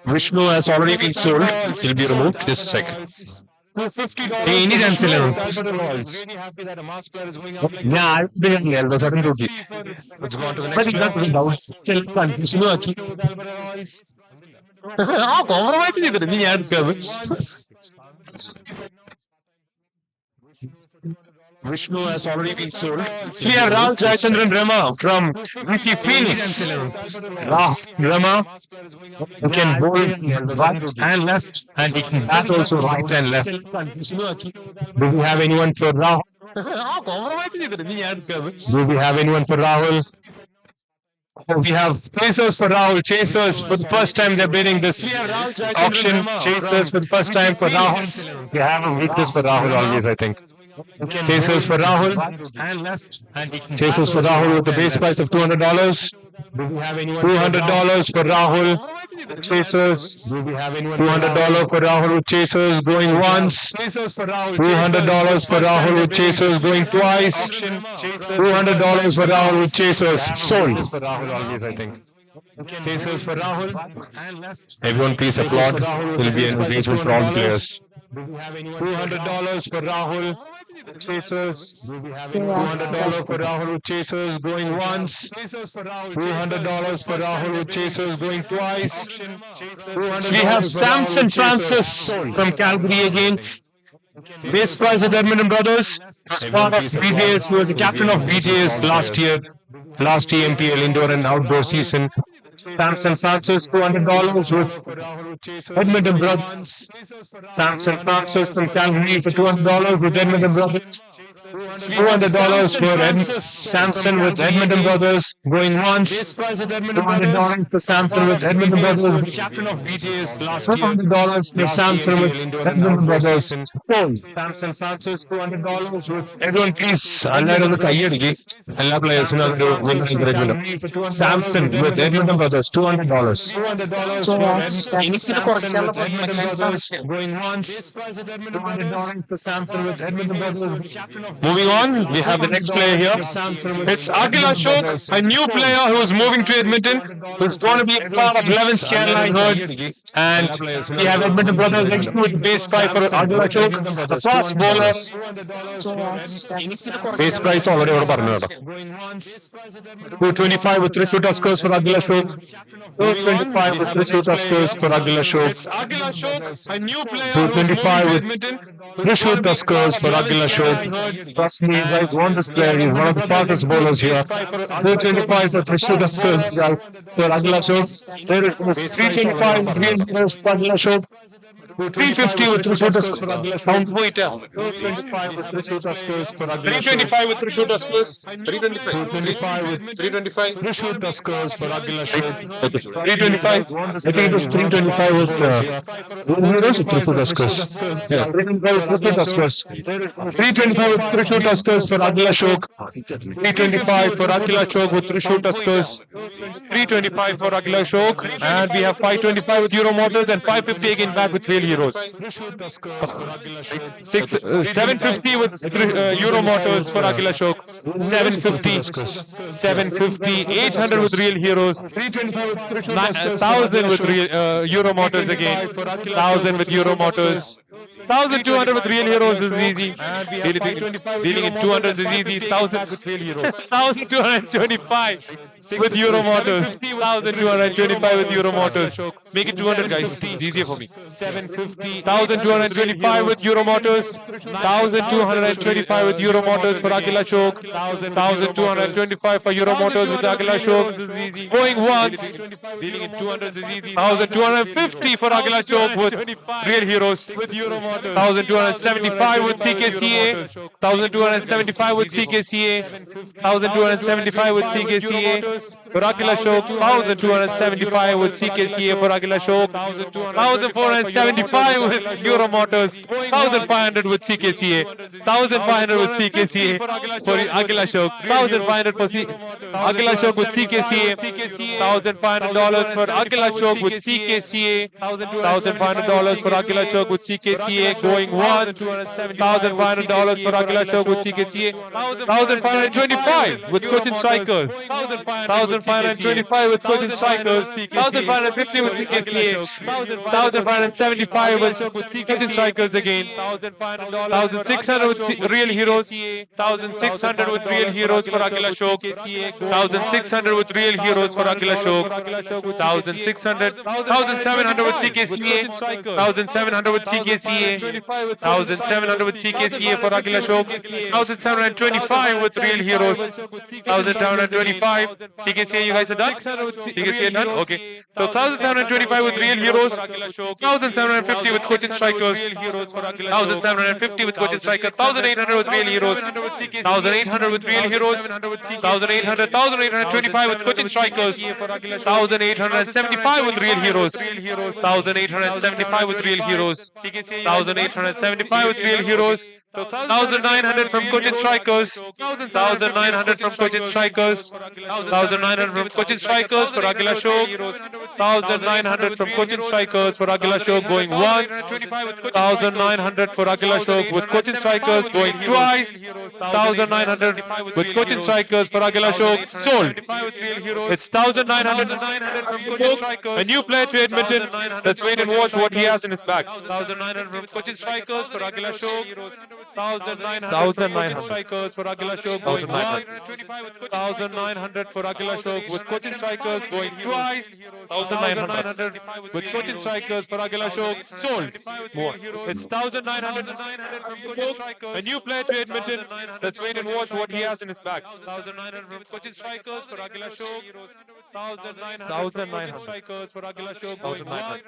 Vishnu has already been sold. He'll be removed. Just a sec. $250 Hey, any chance for Vishnu in with Alberta Royals. Really happy that a mass player is going out like this. Yeah, I've been here. The sudden rookie. Let's go on to the next player. Vishnu with Alberta Royals. Compromise ചെയ്തിട്ട് നീ ഞാൻ എടുക്കാതെ Vishnu has already been sold. So we have Rahul Jayachandran Rama from VC Phoenix. Rama who can bowl right and left, and he can bat also right and left. Do we have anyone for Rahul? Compromise ചെയ്തിട്ട് നീ ഞാൻ എടുക്കാതെ Do we have anyone for Rahul? We have chasers for Rahul. Chasers for the first time they're bidding this auction. Chasers for the first time for Rahul. We have a weakness for Rahul always, I think. Chasers for Rahul. Chasers for Rahul with the base price of $200. $200 for Rahul. Chasers. $200 for Rahul with chasers going once. $200 for Rahul with chasers going twice. $200 for Rahul with chasers. Sold for Rahul always, I think. Chasers for Rahul. Everyone please applaud. It will be an engagement for all players. $200 for Rahul. Chasers. $200 for Rahul with chasers going once. $200 for Rahul with chasers going twice. We have Samson Francis from Calgary again. Base price of Edmonton Brothers. Part of BJS. He was the captain of BJS last year. Last EMPL indoor and outdoor season. Samson Francis $200 with Edmonton Brothers. Samson Francis from Calgary for $200 with Edmonton Brothers. $200 for Samson with Edmonton Brothers going once. $200 for Samson with Edmonton Brothers. Captain of BJS last year. $200 for Samson with Edmonton Brothers. Samson Francis $200 with. Everyone please, എല്ലാവരും കൈയടിക്ക് എല്ലാ പ്ലേയേഴ്സിനും ഒരു encouragement. Samson with Edmonton Brothers $200. Going once. $200 for Samson with Edmonton Brothers. Moving on, we have the next player here. It's Akhil Ashok, a new player who is moving to Edmonton, who's going to be a part of 11th Kerala, I heard. And we have Edmonton Brothers next to it, base price for Akhil Ashok, a fast bowler. Base price already over പറഞ്ഞുട്ടോ. 225 with 3 shooter scores for Akhil Ashok. 225 with 3 shooter scores for Akhil Ashok. Akhil Ashok, a new player 225 with Edmonton. 3 shooter scores for Akhil Ashok. Trust me, you guys want this player. He's one of the fastest bowlers here. 425 for 3 shooter scores for Akhil Ashok. There is 325 with 3 scores for Akhil Ashok. 350 with 3 shooter scores for Akhil Ashok. 225 with 3 shooter scores for Akhil Ashok. 325 with 3 shooter scores. 325 with 325 3 shooter scores for Akhil Ashok. 325. I think it was 325 with 3 shooter scores. Yeah, 325 with 3 shooter scores. 325 with 3 shooter scores for Akhil Ashok. 325 for Akhil Ashok with 3 shooter scores. 325 for Akhil Ashok. And we have 525 with Euro Motors and 550 again back with Real Heroes. 750 with Euro Motors for Akhil Ashok. 750. 800 with Real Heroes. 1,000 with Euro Motors again. 1,000 with Euro Motors. 1,200 with Real Heroes is easy. Dealing in 200 is easy. 1,000 with Real Heroes. 1,225 with Euro Motors. 1,225 with Euro Motors. Make it 200, guys. It's easier for me. 1,225 with Euro Motors. 1,225 with Euro Motors for Aguila Choke. 1,225 for Euro Motors with Aguila Choke. Going once. Dealing in 200 is easy. 1,250 for Aguila Choke with Real Heroes. With Euro Motors. 1,275 with CKCA. 1,275 with CKCA. 1,275 with CKCA. For Aguila Choke. 1,275 with CKCA for Aguila Choke. 1,475 with Euro Motors. 1,500 with CKCA. 1,500 with CKCA for Aguila Choke. 1,500 for Aguila Choke with CKCA. $1,500 for Aguila Choke with CKCA. $1,500 for Aguila Choke with CKCA. Going once. $1,500 for Aguila Choke with CKCA. 1,525 with Cochin Strikers. 1,525 with Cochin Strikers. 1,550 with CKCA. 1,575 with Cochin Strikers again. 1,600 with Real Heroes. 1,600 with Real Heroes for Aguila Choke. 1,600 with Real Heroes for Aguila Choke. 1,600. 1,700 with CKCA. 1,700 with CKCA. 1,700 with CKCA for Aguila Choke. 1,725 with Real Heroes. 1,725. CKCA, you guys are done? CKCA done? Okay. So 1,725 with Real Heroes. 1,750 with Cochin Strikers. 1,750 with Cochin Strikers. 1,800 with Real Heroes. 1,800 with Real Heroes. 1,800. 1,825 with Cochin Strikers. 1,875 with Real Heroes. 1,875 with Real Heroes. 1,875 with Real Heroes. 1,900 from Cochin Strikers. 1,900 from Cochin Strikers. 1,900 from Cochin Strikers for Aguila Choke. 1,900 from Cochin Strikers for Aguila Choke going once. 1,900 for Aguila Choke with Cochin Strikers going twice. 1,900 with Cochin Strikers for Aguila Choke sold. It's 1,900 from Cochin Strikers. A new player to Edmonton. Let's wait and watch what he has in his bag. 1,900 from Cochin Strikers for Aguila Choke. 1,900 strikers for Aguila Choke going once. 1,900 for Aguila Choke with Cochin Strikers going twice. 1,900 with Cochin Strikers for Aguila Choke sold. More. It's 1,900 from Choke. A new player to Edmonton. Let's wait and watch what he has in his bag. 1,900 from Cochin Strikers for Aguila Choke. 1,900 strikers for Aguila Choke going once.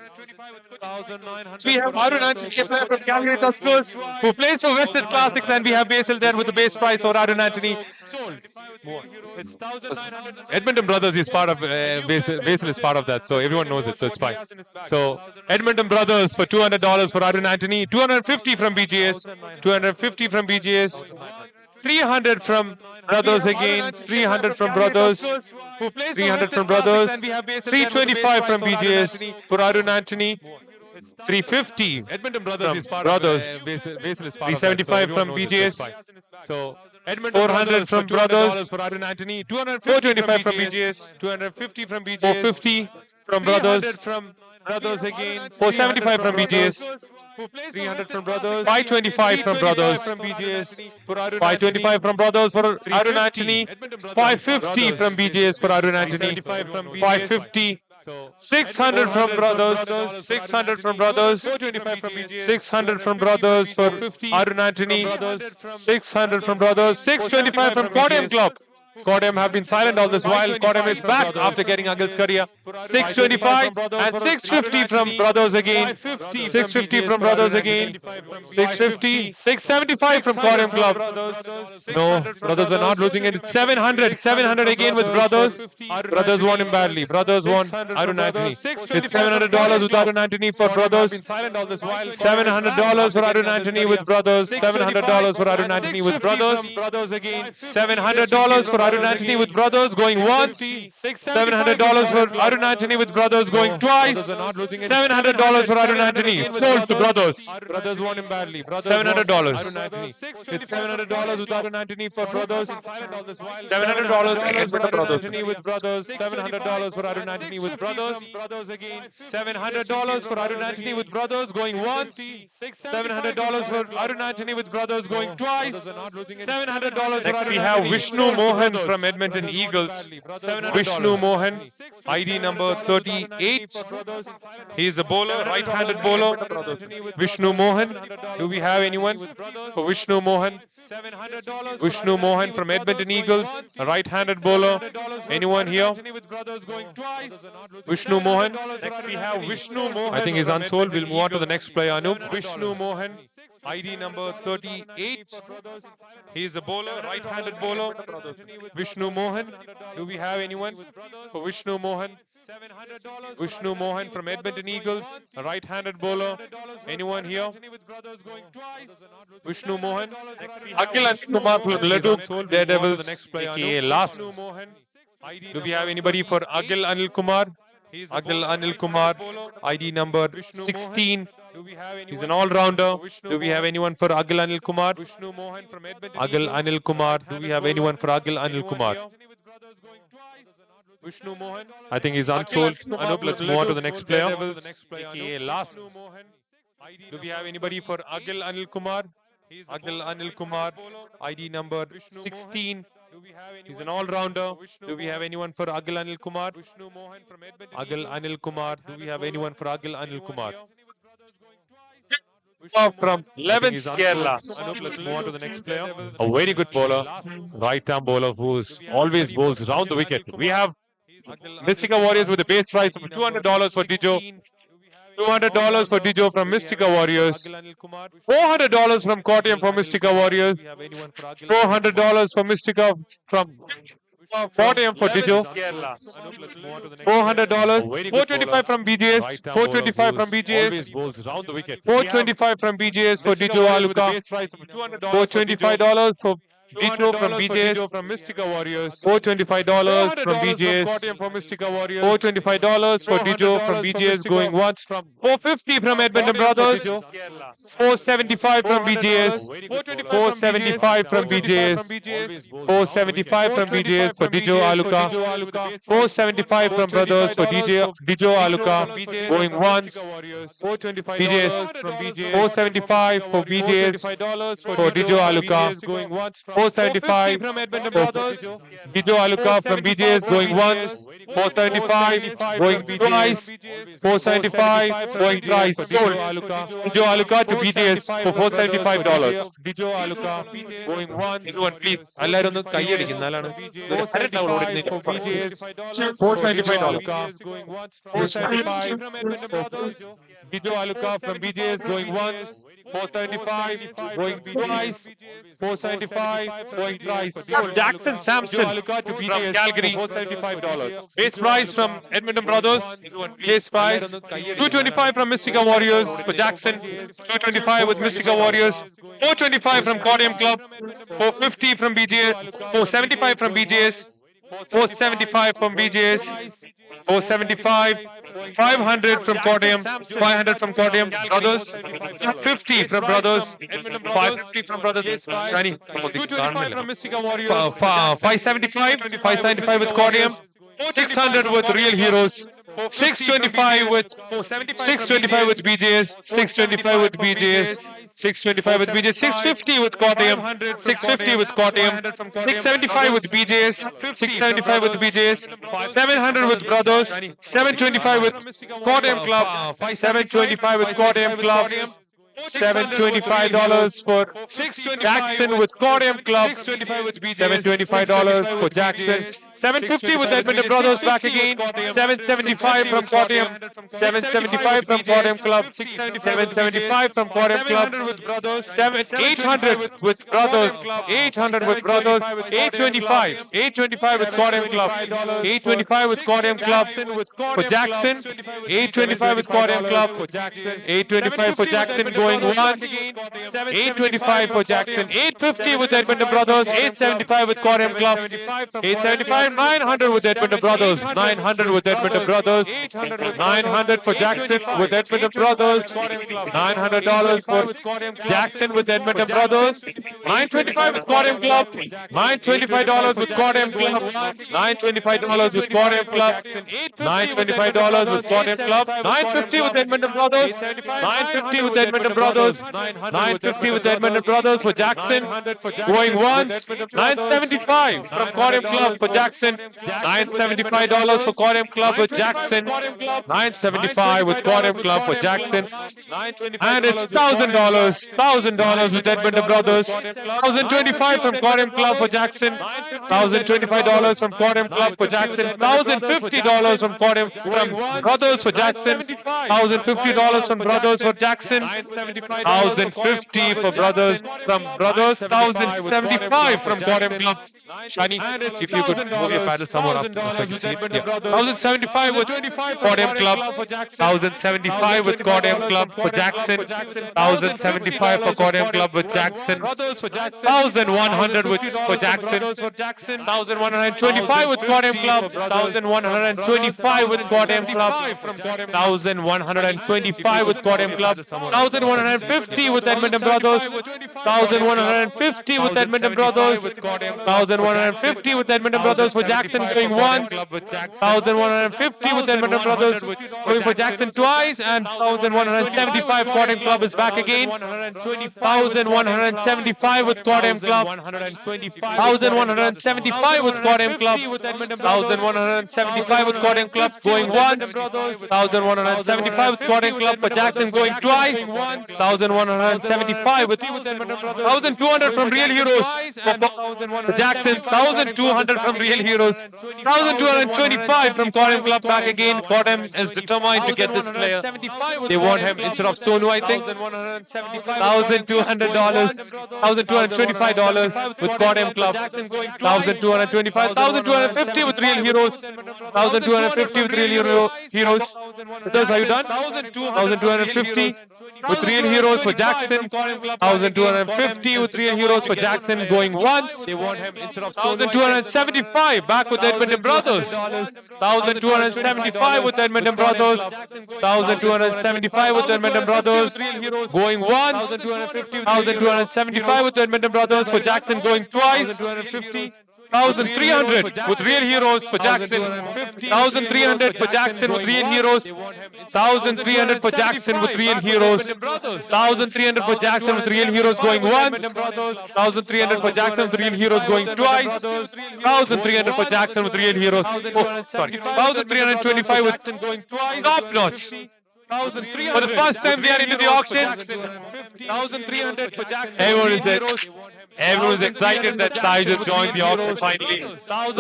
1,900. We have Arun Antony, a player from Calgary Tuskers, who plays for Western Classics, and we have Basil there with the base price for Arun Antony. Edmonton Brothers is part of Basil is part of that, so everyone knows it, so it's fine. So Edmonton Brothers for $200 for Arun Antony, 250 from BGS, 250 from BGS. 300 from Brothers again, 300 from Brothers, 300 from Brothers, 325 from BGS for Arun Antony, 350 Edmonton Brothers is part Brothers, of Basil is part 375 from BGS. So Edmonton 400 from Brothers for Arun Antony, 425 from BGS, 250 from BGS, 450 from Brothers, from Brothers again, 475 from BGS, 300 from Brothers, 525 from Brothers from BGS, 525 from Brothers for Arun Antony, 550 from BGS for Arun Antony, 550. 600 from Brothers, 600 from Brothers, 600 from Brothers for Arun Antony, 600 from Brothers, 625 from Quadium Club. Quadium have been silent all this while. Quadium is back after getting Angel's career. 625 and 650 from Brothers again. 650 from Brothers again. 650, 675 from Quadium Club. No, Brothers were not losing it. 700, 700 again with Brothers. Brothers won him badly. Brothers won Arun Antony. It's $700 with Arun Antony for Brothers. $700 for Arun Antony with Brothers. $700 for Arun Antony with Brothers. $700 for Arun Antony with Brothers going once. $700 for Arun Antony with Brothers going twice. $700 for Arun Antony. Sold to Brothers. Brothers won him badly. $700. It's $700 with Arun Antony for Brothers. $700 again for the Brothers. With Brothers. $700 for Arun Antony with Brothers. $700 for Arun Antony with Brothers going once. $700 for Arun Antony with Brothers going twice. $700 for Arun Antony. We have Vishnu Mohan from Edmonton Eagles. Vishnu Mohan ID number 38. He is a bowler, right-handed bowler. Vishnu Mohan. Do we have anyone for Vishnu Mohan? Vishnu Mohan from Edmonton Eagles, a right-handed bowler. Anyone here? Vishnu Mohan. Next we have Vishnu Mohan. I think he's unsold. We'll move on to the next player, Anup. Vishnu Mohan, ID number 38. He is a bowler, right-handed bowler. Vishnu Mohan. Do we have anyone for Vishnu Mohan? Vishnu Mohan from Edmonton Eagles, a right-handed bowler. Anyone here? Vishnu Mohan. Akhil Anil Kumar from Ladukh Daredevils, aka Last. Do we have anybody for Akhil Anil Kumar? Akhil Anil Kumar, ID number 16. He's an all-rounder. Do we have anyone for Akhil Anil Kumar? Akhil Anil Kumar. Do we have anyone for Akhil Anil Kumar? Vishnu Mohan. I think he's unsold. Anup, let's move on to the next player. aka Last. Do we have anybody for Akhil Anil Kumar? Akhil Anil Kumar, ID number 16. He's an all-rounder. Do we have anyone for Akhil Anil Kumar? Akhil Anil Kumar. Do we have anyone for Akhil Anil Kumar? From 11th Kerala. Anup, let's move on to the next player. A very good bowler, right-arm bowler who's always bowls round the wicket. We have Mystica Warriors with a base price of $200 for Dijo. $200 for Dijo from Mystica Warriors. $400 from Kottayam for Mystica Warriors. $400 for Mystica from Kottayam for Dijo. $400. $425 from BGS. $425 from BGS. $425 from BGS for Dijo Aluka. $425 for Dijo from BJS from Mystica Warriors. $425 from BJS. $425 for Dijo from BJS going once. $450 from Edmonton Brothers. $475 from BJS. $475 from BJS. $475 from BJS for Dijo Aluka. $475 from Brothers for Dijo Aluka going once. BJS from BJS. $475 for BJS for Dijo Aluka going once. $475 from Edmonton Brothers. Dijo Aluka from BJS going once. $475 going twice. $475 going thrice. Sold. Dijo Aluka to BJS for $475. Dijo Aluka going once. Everyone please. എല്ലാവരും ഒന്ന് കൈയടിക്കും എന്നാലാണ് $475 going once. $475 from Edmonton Brothers. Dijo Aluka from BJS going once. $475 going twice. $475 going thrice. Jackson Sampson from Calgary. $475. Base price from Edmonton Brothers. Base price. $225 from Mystica Warriors for Jackson. $225 with Mystica Warriors. $425 from Kottayam Club. $450 from BJS. $475 from BJS. $475 from BJS. $475. $500 from Kottayam. $500 from Kottayam Brothers. $50 from Brothers. $550 from Brothers. Shiny. $225 from Mystica Warriors. $575. $575 with Kottayam. $600 with Real Heroes. $625 with BJS. $625 with BJS. $625 with BJS. $650 with Kottayam. $650 with Kottayam. $675 with BJS. $675 with BJS. $700 with Brothers. $725 with Kottayam Club. $725 with Kottayam Club. $725 for Jackson with Kottayam Club. $725 for Jackson. $750 with Edmonton Brothers back again. $775 from Kottayam. $775 from Kottayam Club. $775 from Kottayam Club. $800 with Brothers. $800 with Brothers. $825. $825 with Kottayam Club. $825 with Kottayam Club for Jackson. $825 with Kottayam Club. $825 for Jackson going once. $825 for Jackson. $850 with Edmonton Brothers. $875 with Kottayam Club. $875. $900 with Edmonton Brothers. $900 with Edmonton Brothers. $900 for Jackson with Edmonton Brothers. $900 for Jackson with Edmonton Brothers. $925 with Kottayam Club. $925 with Kottayam Club. $925 with Kottayam Club. $925 with Kottayam Club. $950 with Edmonton Brothers. $950 with Edmonton Brothers. 950 with Edmonton Brothers for Jackson. Going once. 975 from Cordham Club for Jackson. $975 for Cordham Club with Jackson. 975 with Cordham Club for Jackson. And it's $1,000 with Edmonton Brothers. 1,025 from Cordham Club for Jackson. $1,025 from Cordham Club for Jackson. $1,050 from Cordham Brothers for Jackson. $1,050 from Brothers for Jackson. $1,050 for Brothers from Brothers. $1,075 from Cordham Club. Shani, if you could move your paddle somewhere up. So I can see it. Yeah. $1,075 with Cordham Club. $1,075 with Cordham Club for Jackson. $1,075 for Cordham Club with Jackson. $1,100 with for Jackson. $1,125 with Cordham Club. $1,125 with Cordham Club. $1,125 with Cordham Club. $1,150 with Edmonton Brothers. $1,150 with Edmonton Brothers. $1,150 with Edmonton Brothers for Jackson going once. $1,150 with Edmonton Brothers going for Jackson twice, and $1,175 Cordham Club is back again. $1,175 with Cordham Club. $1,175 with Cordham Club. $1,175 with Cordham Club going once. $1,175 with Cordham Club for Jackson going twice. $1,175 with $1,200 from Real Heroes for Jackson. $1,200 from Real Heroes. $1,225 from Cordham Club back again. Cordham is determined to get this player. They want him instead of Sonu, I think. $1,200. $1,225 with Cordham Club. $1,225. $1,250 with Real Heroes. $1,250 with Real Heroes. Thus, are you done? $1,250 with Real Heroes for Jackson. $1,250 with Real Heroes for Jackson going once. They want him instead of $1,275 back with Edmonton Brothers. $1,275 with Edmonton Brothers. $1,275 with Edmonton Brothers going once. $1,275 with Edmonton Brothers for Jackson going twice. $1,300 with Real Heroes for Jackson. $1,300 for Jackson with Real Heroes. $1,300 for Jackson with Real Heroes. $1,300 for Jackson with Real Heroes going once. $1,300 for Jackson with Real Heroes going twice. $1,300 for Jackson with Real Heroes. Oh, sorry. $1,325 with top notch. For the first time we are into the auction. $1,300 for Jackson. Everyone is excited that Sai has joined the auction finally. So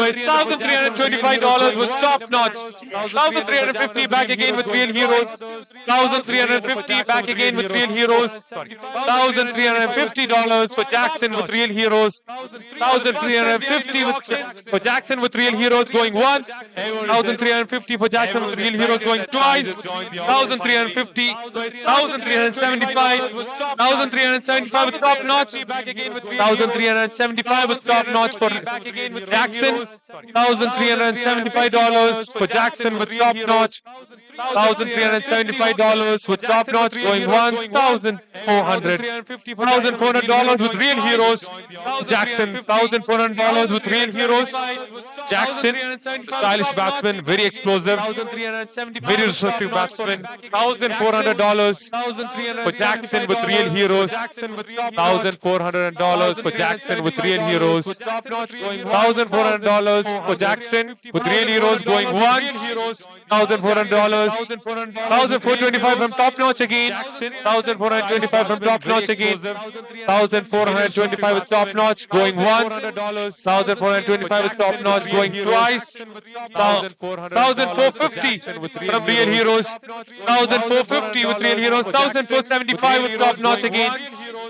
it's $1,325 with top notch. $1,350 back again with Real Heroes. $1,350 back again with Real Heroes. $1,350 for Jackson with Real Heroes. $1,350 for Jackson with Real Heroes going once. $1,350 for Jackson with Real Heroes going twice. $1,350. $1,375. $1,375 with top notch. $1,375 with top notch for Jackson. $1,375 for Jackson with top notch. $1,375 with top notch going once. $1,400 with Real Heroes. Jackson. $1,400 with Real Heroes. Jackson, stylish batsman, very explosive, very restrictive batsman. $1,400 for Jackson with Real Heroes. $1,400 for Jackson with Real Heroes. $1,400 for Jackson with Real Heroes going once. $1,400. $1,425 from top notch again. $1,425 from top notch again. $1,425 with top notch going once. $1,425 with top notch going twice. $1,450 from Real Heroes. $1,450 with Real Heroes. $1,475 with top notch again.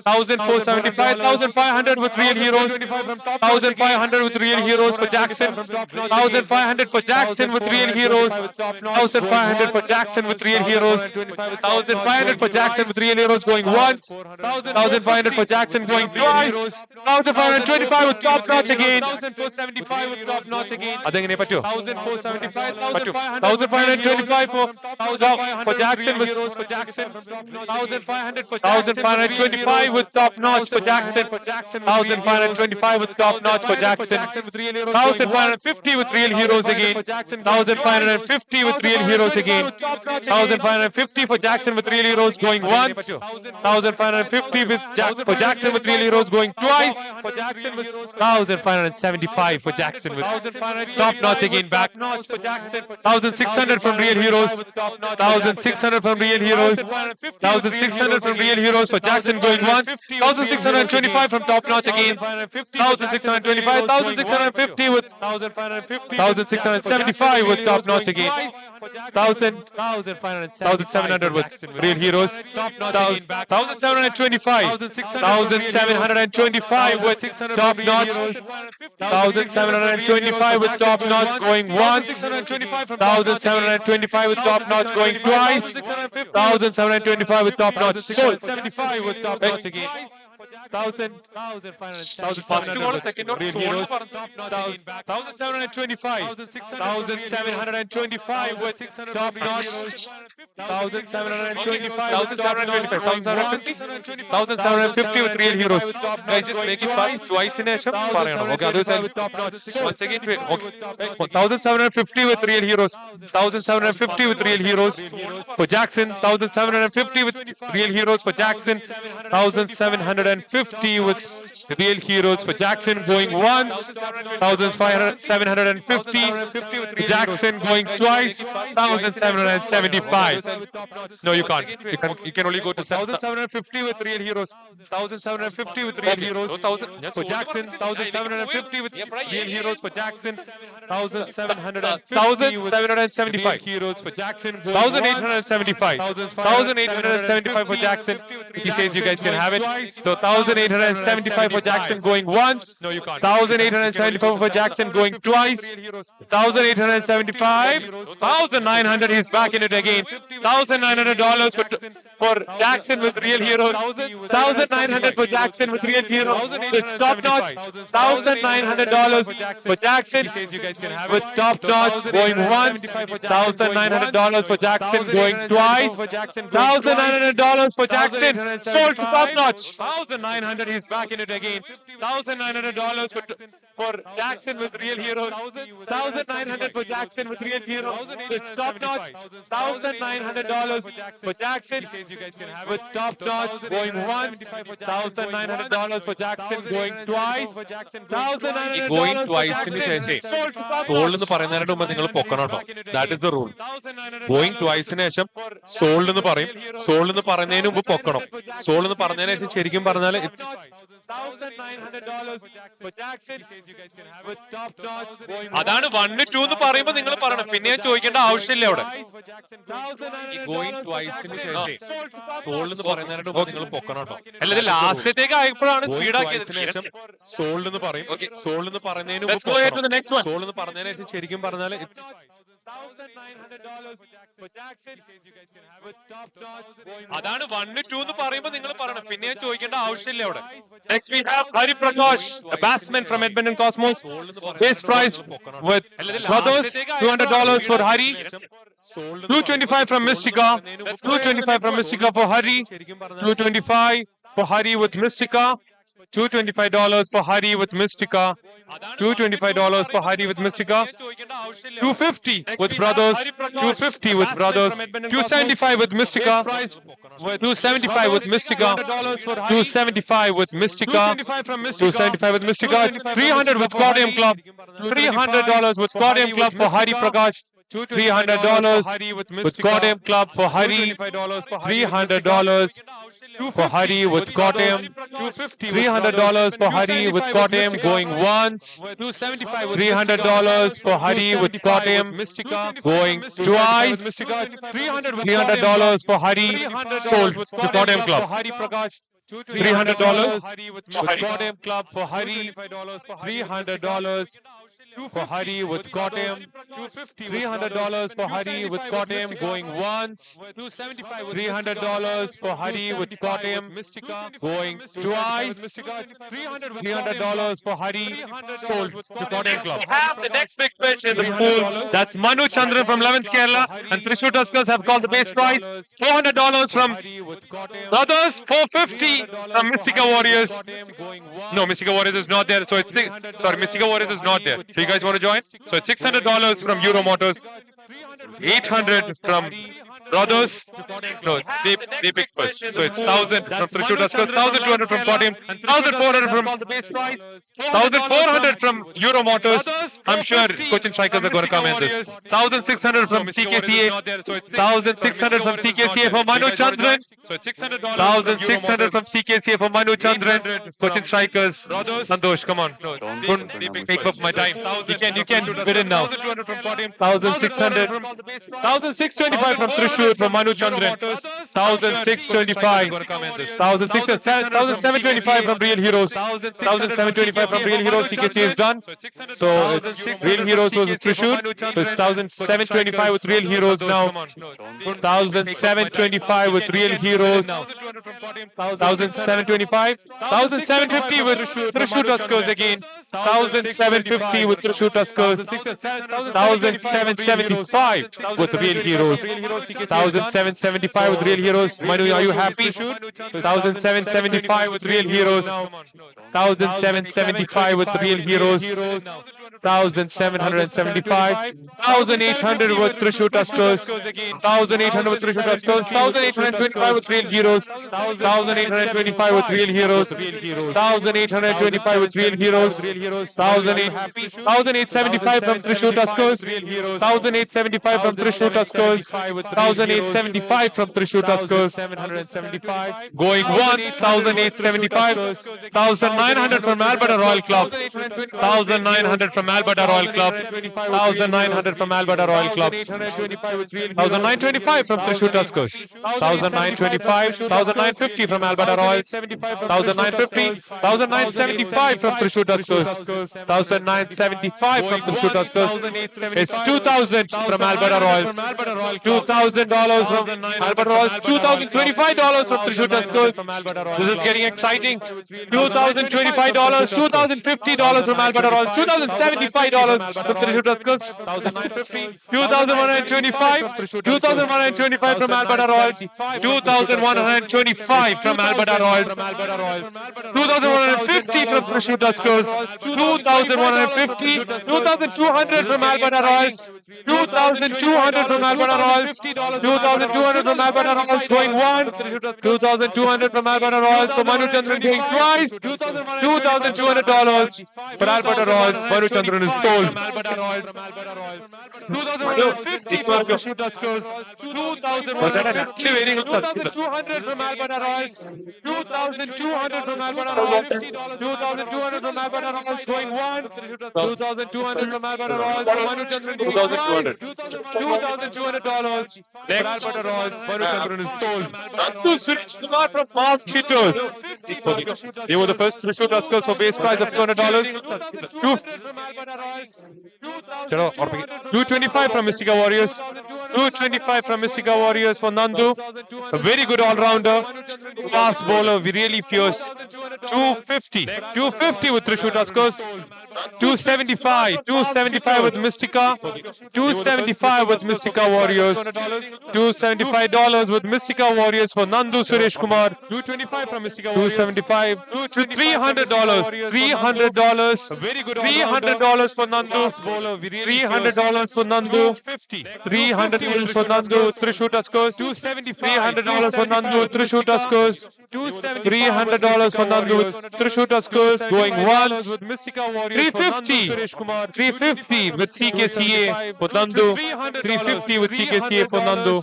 $1,475. $1,500 with Real Heroes. $1,500 with Real Heroes for Jackson. $1,500 for Jackson with Real Heroes. $1,500 for Jackson with Real Heroes. $1,500 for Jackson with Real Heroes going once. $1,500 for Jackson going twice. $1,525 with top notch again. $1,475 with top notch again. $1,525 for Jackson with $1,525 1525 with top notch for Jackson. 1525 with top notch for Jackson. 1550 with real heroes again. 1550 with real heroes again. 1550 for Jackson with real heroes going once. 1550 for Jackson with real heroes going twice. 1575 for Jackson with top notch again back. 1600 from real heroes. 1600 from real heroes. 1600 from real heroes for Jackson going once. 1625 from top notch again. 1625. 1650 with 1675 with top notch again. 1700 with real heroes. 1725. 1725 with top notch. 1725 with top notch going once. 1725 with top notch going twice. 1725 with top notch. Sold. 75 with top notch again. 1725 second real heroes. 1725. 1725 with top notch. 1725 with top notch. 1750 with real heroes. Guys, just make it fast. Twice in a shot. Okay, other side. Once again, okay. 1750 with real heroes. 1750 with real heroes for Jackson. 1750 with real heroes for Jackson. 1750 with real heroes for Jackson going once. 1750 Jackson going twice. 1775. No, you can't. You can only go to 1750 with real heroes. 1750 with real heroes for Jackson. 1750 with real heroes for Jackson. 1775 heroes for Jackson. 1875. 1875 for Jackson. He says you guys can have it. So 1875 for Jackson going once. No, you can't. 1875 for Jackson going twice. 1875. 1900. He's back in it again. $1,900 for Jackson with real heroes. 1900 for Jackson with real heroes. With top notch. $1,900 for Jackson with top notch going once. $1,900 for Jackson going twice. $1,900 for Jackson sold to top notch. 1900. He's back in it again. $1,900 for Jackson with real heroes. 1900 for Jackson with real heroes. With top notch. $1,900 for Jackson with top notch going once. $1,900 for Jackson going twice. $1,900 going twice for ന് Jackson ശേഷം sold to top sold notch. എന്ന് പറയുന്നതിന് മുമ്പ് നിങ്ങൾ പൊക്കണം കേട്ടോ. That is the rule. Going ട്വൈസിന് ശേഷം സോൾഡ് എന്ന് പറയും. സോൾഡ് എന്ന് പറയുന്നതിന് മുമ്പ് പൊക്കണം. സോൾഡ് എന്ന് പറഞ്ഞതിന് ശേഷം ശരിക്കും പറഞ്ഞാൽ it's $1,900 for Jackson with top notch going അതാണ് 1 2 എന്ന് പറയുമ്പോൾ നിങ്ങൾ പറയണം. പിന്നെ ഞാൻ ചോദിക്കേണ്ട ആവശ്യമില്ല അവിടെ. ഗോയിങ് ട്വൈസിന് ശേഷം സോൾഡ് എന്ന് പറയുന്നതിന് മുമ്പ് നിങ്ങൾ പൊക്കണം കേട്ടോ. അല്ല ഇത് ലാസ്റ്റത്തേക്ക് ആയപ്പോഴാണ് സ്പീഡ് ആക്കിയത്. ശേഷം സോൾഡ് എന്ന് പറയും. സോൾഡ് എന്ന് പറയുന്നതിന് Let's go ahead to the next one. Sold എന്ന് പറഞ്ഞതിന് ശേഷം ശരിക്കും പറഞ്ഞാൽ it's $1,900 for Jackson with top notch going അതാണ് 1 2 എന്ന് പറയുമ്പോൾ നിങ്ങൾ പറയണം. പിന്നെ ഞാൻ ചോദിക്കേണ്ട ആവശ്യമില്ല അവിടെ. Next we have Hari Prakash, a batsman from Edmonton Cosmos. His price with brothers, $200 for Hari. 225 from Mystica. 225 from Mystica for Hari. 225 for Hari with Mystica. $225 for Hari with Mystica. $225 for Hari with Mystica. 250 with brothers. 250 with brothers. 275 with Mystica. 275 with Mystica. 275 with Mystica. 275 with Mystica. 300 with Quadrium Club. $300 with Quadrium Club for Hari Prakash. $300 with Quadrium Club for Hari. $300 for Hari with Quadrium. $300 for Hari with Quadrium going once. $300 for Hari with Quadrium going twice. $300 for Hari sold to Quadrium Club. $300 with Quadrium Club for Hari. $300 for Hari with Kottayam. $300 for Hari with Kottayam going once. $300 for Hari with Kottayam going twice. $300 for Hari sold to Kottayam Club. We have the next big fish in the pool. That's Manu Chandran from 11th Kerala, and Thrissur Tuskers have called the base price. $400 from Brothers, $450 from Mystica Warriors. No, Mystica Warriors is not there. So it's Mystica Warriors is not there. So you guys want to join? So it's $600 from Euro Motors. 800 from Brothers. No, they pick first. So it's 1,000 from Thrissur Tuskers, 1,200 from Kottayam, 1,400 from 1,400 from Euro Motors. I'm sure Cochin Strikers are going to come in this. 1,600 from CKCA. 1,600 from CKCA for Manu Chandran. 1,600 from CKCA for Manu Chandran. Cochin Strikers. Santosh, come on. Don't take up my time. You can bid in now. 1,600. 1,625 from Thrissur from Manu Chandran. 1,625. 1,725 from Real Heroes. 1,725 from Real Heroes. CKC is done. So it's Real Heroes was Thrissur. So it's 1,725 with Real Heroes now. 1,725 with Real Heroes. 1,725. 1,750 with Thrissur Tuskers again. 1,750 with Thrissur Tuskers. 1,775 with Real Heroes. 1,775 with Real Heroes. Manu, are you happy? 1,775 with Real Heroes. 1,775 with Real Heroes. 1,775. 1,800 with Thrissur Tuskers. 1,800 with Thrissur Tuskers. 1,825 with Real Heroes. 1,825 with Real Heroes. 1,825 with Real Heroes. 1,875 from Thrissur Tuskers. 1,875 from Thrissur Tuskers. 1,875 from Thrissur Tuskers. Going once, 1,875. 1,900 from Alberta Royal Club. 1,900 from Alberta Royal Club. 1,900 from Alberta Royal Club. 1,925 from Thrissur Tuskers. 1,925. 1,950 from Alberta Royal. 1,950. 1,975 from Thrissur Tuskers. 1,975 from Thrissur Tuskers. It's 2,000 from Alberta Royals. $2,000 from Alberta Royals. $2,025 from Thrissur Tuskers. This is getting exciting. $2,025. $2,050 from Alberta Royals. $2,075 from Thrissur Tuskers. 2,125. 2,125 from Alberta Royals. 2,125 from Alberta Royals. 2,150 from Thrissur Tuskers. 2,150. 2,200 from Alberta Royals. 2,200 from Alberta Royals. 2,200 from Alberta Royals going once. 2,200 from Alberta Royals for Manu Chandran going twice. $2,200 for Alberta Royals. Manu Chandran is sold. 2,150 for Thrissur Tuskers. 2,200 from Alberta Royals. 2,200 from Alberta Royals. 2,200 from Alberta Royals going once. 2,200 from Alberta Royals for Manu Chandran going twice. $2,200 for Alberta Royals. Manu Chandran is sold. Nandu Suresh Kumar from Mask Hitters. They were the first Thrissur Tuskers for base price of $200. 225 from Mystica Warriors. 225 from Mystica Warriors for Nandu. A very good all-rounder. Fast bowler, really fierce. 250. 250 with Thrissur Tuskers. 275. 275 with Mystica. 275 with Mystica Warriors. $275 with Mystica Warriors for Nandu Suresh Kumar. 225 from Mystica Warriors. 275 to $300. $300. $300 for Nandu. $300 for Nandu. $300 for Nandu. Thrissur Tuskers. $300 for Nandu. Thrissur Tuskers. $300 for Nandu. Thrissur Tuskers going once. 350. 350 with CKCA for Nandu. 350 with CKCA for Nandu.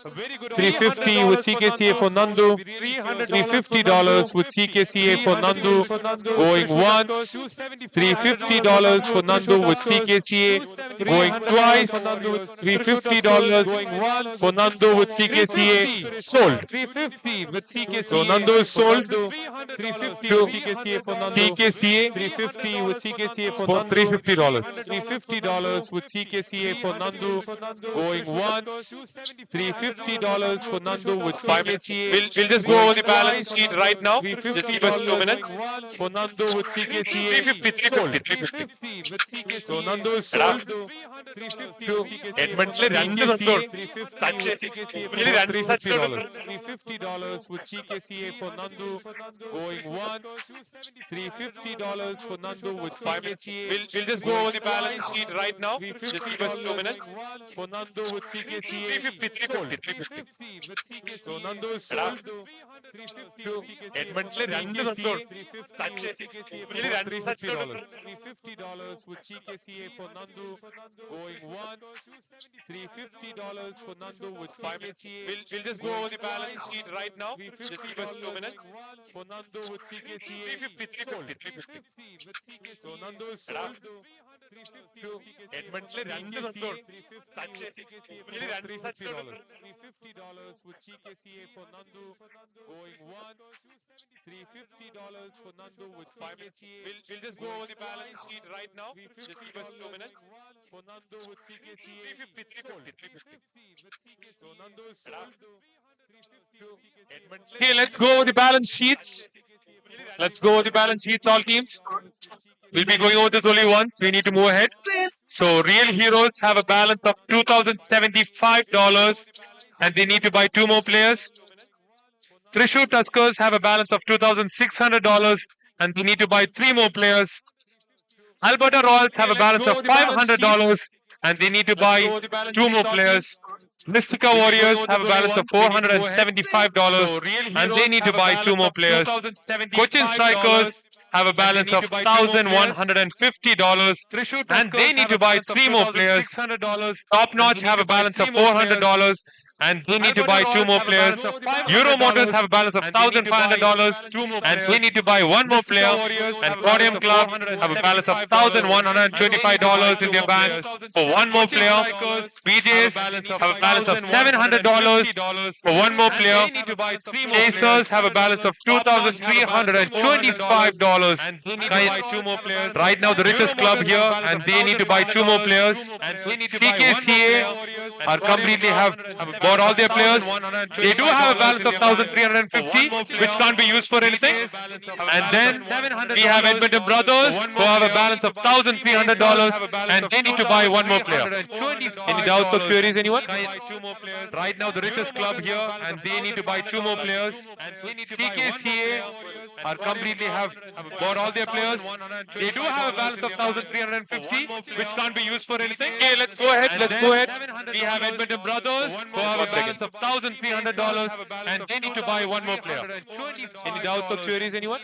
350 with CKCA for Nandu. $350 with CKCA for Nandu. Going once. $350 for Nandu with CKCA. Going twice. $350 going once. Fernando with CKCA sold. 350 with CKCA. Fernando is sold. 350 with CKCA. Fernando. CKCA 350 with CKCA. For $350. $350 with CKCA. Fernando going once. $350 Fernando with CKCA. We'll just go over the balance sheet right now. Just give us 2 minutes. Fernando with CKCA. 350. with CKCA. Fernando is sold. 350 എഡ്മണ്ടില് രണ്ട് തട്ടുകളുണ്ട്. ഇതില് രണ്ട് തട്ടുകളുണ്ട്. $350 with CKCA for Nandu going once. $350 for Nandu with CKCA. We'll just go over the balance sheet right now. Just give us 2 minutes. For Nandu with CKCA. 350. with CKCA. So Nandu is sold. 350 എഡ്മണ്ടില് രണ്ട് തട്ടുകളുണ്ട്. ഇതില് രണ്ട് തട്ടുകളുണ്ട്. $350 with CKCA for Nandu going once. $350 for Nandu with CKCA. We'll just go over the balance sheet right now. Just give us 2 minutes. For Nandu with CKCA. 350. with CKCA. So Nandu is sold. 350 എഡ്മണ്ടില് രണ്ട് തട്ടുകളുണ്ട്. ഇതില് രണ്ട് തട്ടുകളുണ്ട്. $350 with CKCA for Nandu going once. $350 for Nandu with CKCA. We'll just go over the balance sheet right now. Just give us 2 minutes. For Nandu with CKCA. 350. So Nandu is sold. Okay, let's go over the balance sheets. Let's go over the balance sheets, all teams. We'll be going over this only once. We need to move ahead. So, Real Heroes have a balance of $2,075 and they need to buy 2 more players. Trishul Tuskers have a balance of $2,600 and they need to buy 3 more players. Alberta Royals have a balance of $500 and they need to buy 2 more players. Mystica Warriors have a balance of $475 and they need to buy 2 more players. Cochin Strikers have a balance of $1,150 and they need to buy 3 more players. Top Notch have a balance of $400 and they need to buy 2 more players. Euro Motors have a balance of $1,500 and they need to buy 1 more player. And Podium Club have a balance of $1,125 in their bank for 1 more player. BJs have a balance of $700 for 1 more player. Chasers have a balance of $2,325. Right now the richest club here and they need to buy 2 more players. CKCA are completely have bought all their players. They do have a balance of $1,350 which can't be used for anything. And then we have Edmonton Brothers who have a balance of $1,300 and they need to buy 1 more player. Any doubts or queries, anyone? Right now the richest club here and they need to buy 2 more players. CKCA are completely have bought all their players. They do have a balance of $1,350 which can't be used for anything. Okay, let's go ahead. We have Edmonton Brothers who have a balance of $1,300 and they need to buy 1 more player. Any doubts or queries, anyone?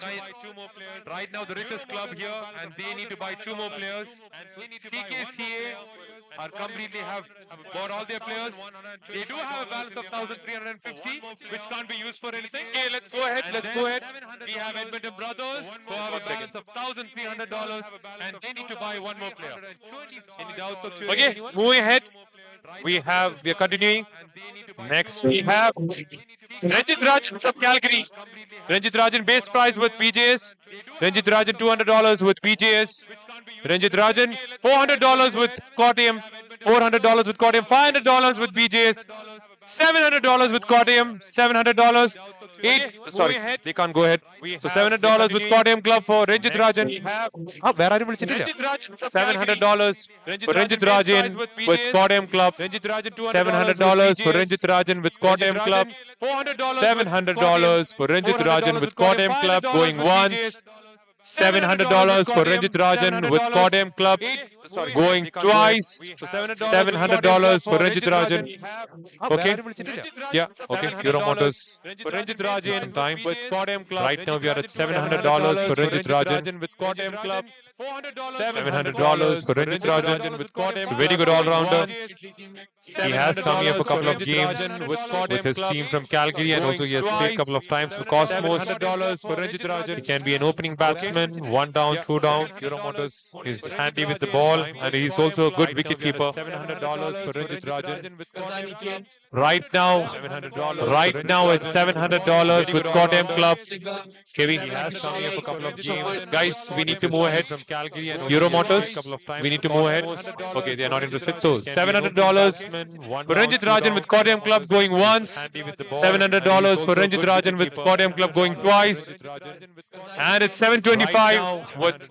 Right now the richest club here and they need to buy 2 more players. CKCA are completely have bought all their players. They do have a balance of $1,350 which can't be used for anything. Okay, let's go ahead. We have Edmonton Brothers who have a balance of $1,300 and they need to buy 1 more player. Any doubts or queries? Okay, moving ahead. We are continuing. Next we have Ranjit Rajan from Calgary. Ranjit Rajan base price with BJS. Ranjit Rajan $200 with BJS. Ranjit Rajan $400 with Kottayam. $400 with Kottayam. $500 with BJS. $700 with Kottayam. $700. Sorry, they can't go ahead. So $700 with Kottayam Club for Ranjit Rajan. Where are you? $700 for Ranjit Rajan with Kottayam Club. $700 for Ranjit Rajan with Kottayam Club. $700 for Ranjit Rajan with Kottayam Club going once. $700 for Ranjit Rajan with Kottayam Club going twice. $700 for Ranjit Rajan. Okay. Yeah. Okay. Euro Motors for Ranjit Rajan. Time with Kottayam Club. Right now we are at $700 for Ranjit Rajan with Kottayam Club. $700 for Ranjit Rajan with Kottayam. So very good all-rounder. He has come here for a couple of games with his team from Calgary and also he has played a couple of times for Cosmos. He can be an opening batsman batsmen. 1 down, 2 down. Hero Motors is handy with the ball, and he's also a good wicket keeper. $700 for Ranjit Rajan. Right now it's $700 with Kottayam Club. Kevin, he has come here for a couple of games. Guys, we need to move ahead from Calgary and Hero Motors. We need to move ahead. Okay, they are not interested. So $700 for Ranjit Rajan with Kottayam Club going once. $700 for Ranjit Rajan with Kottayam Club going twice. And it's 725 with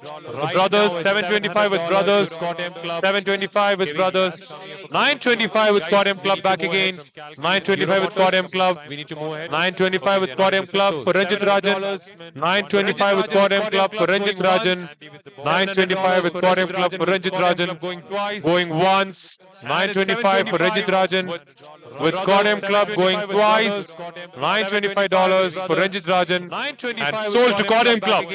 brothers. 725 with brothers. 725 with brothers. 925 with Kottayam Club back again. 925 with Kottayam Club. We need to move ahead. 925 with Kottayam Club for Ranjit Rajan. 925 with Kottayam Club for Ranjit Rajan. 925 with Kottayam Club for Ranjit Rajan. Going once. 925 for Ranjit Rajan with Kottayam Club going twice. $925 for Ranjit Rajan and sold to Kottayam Club.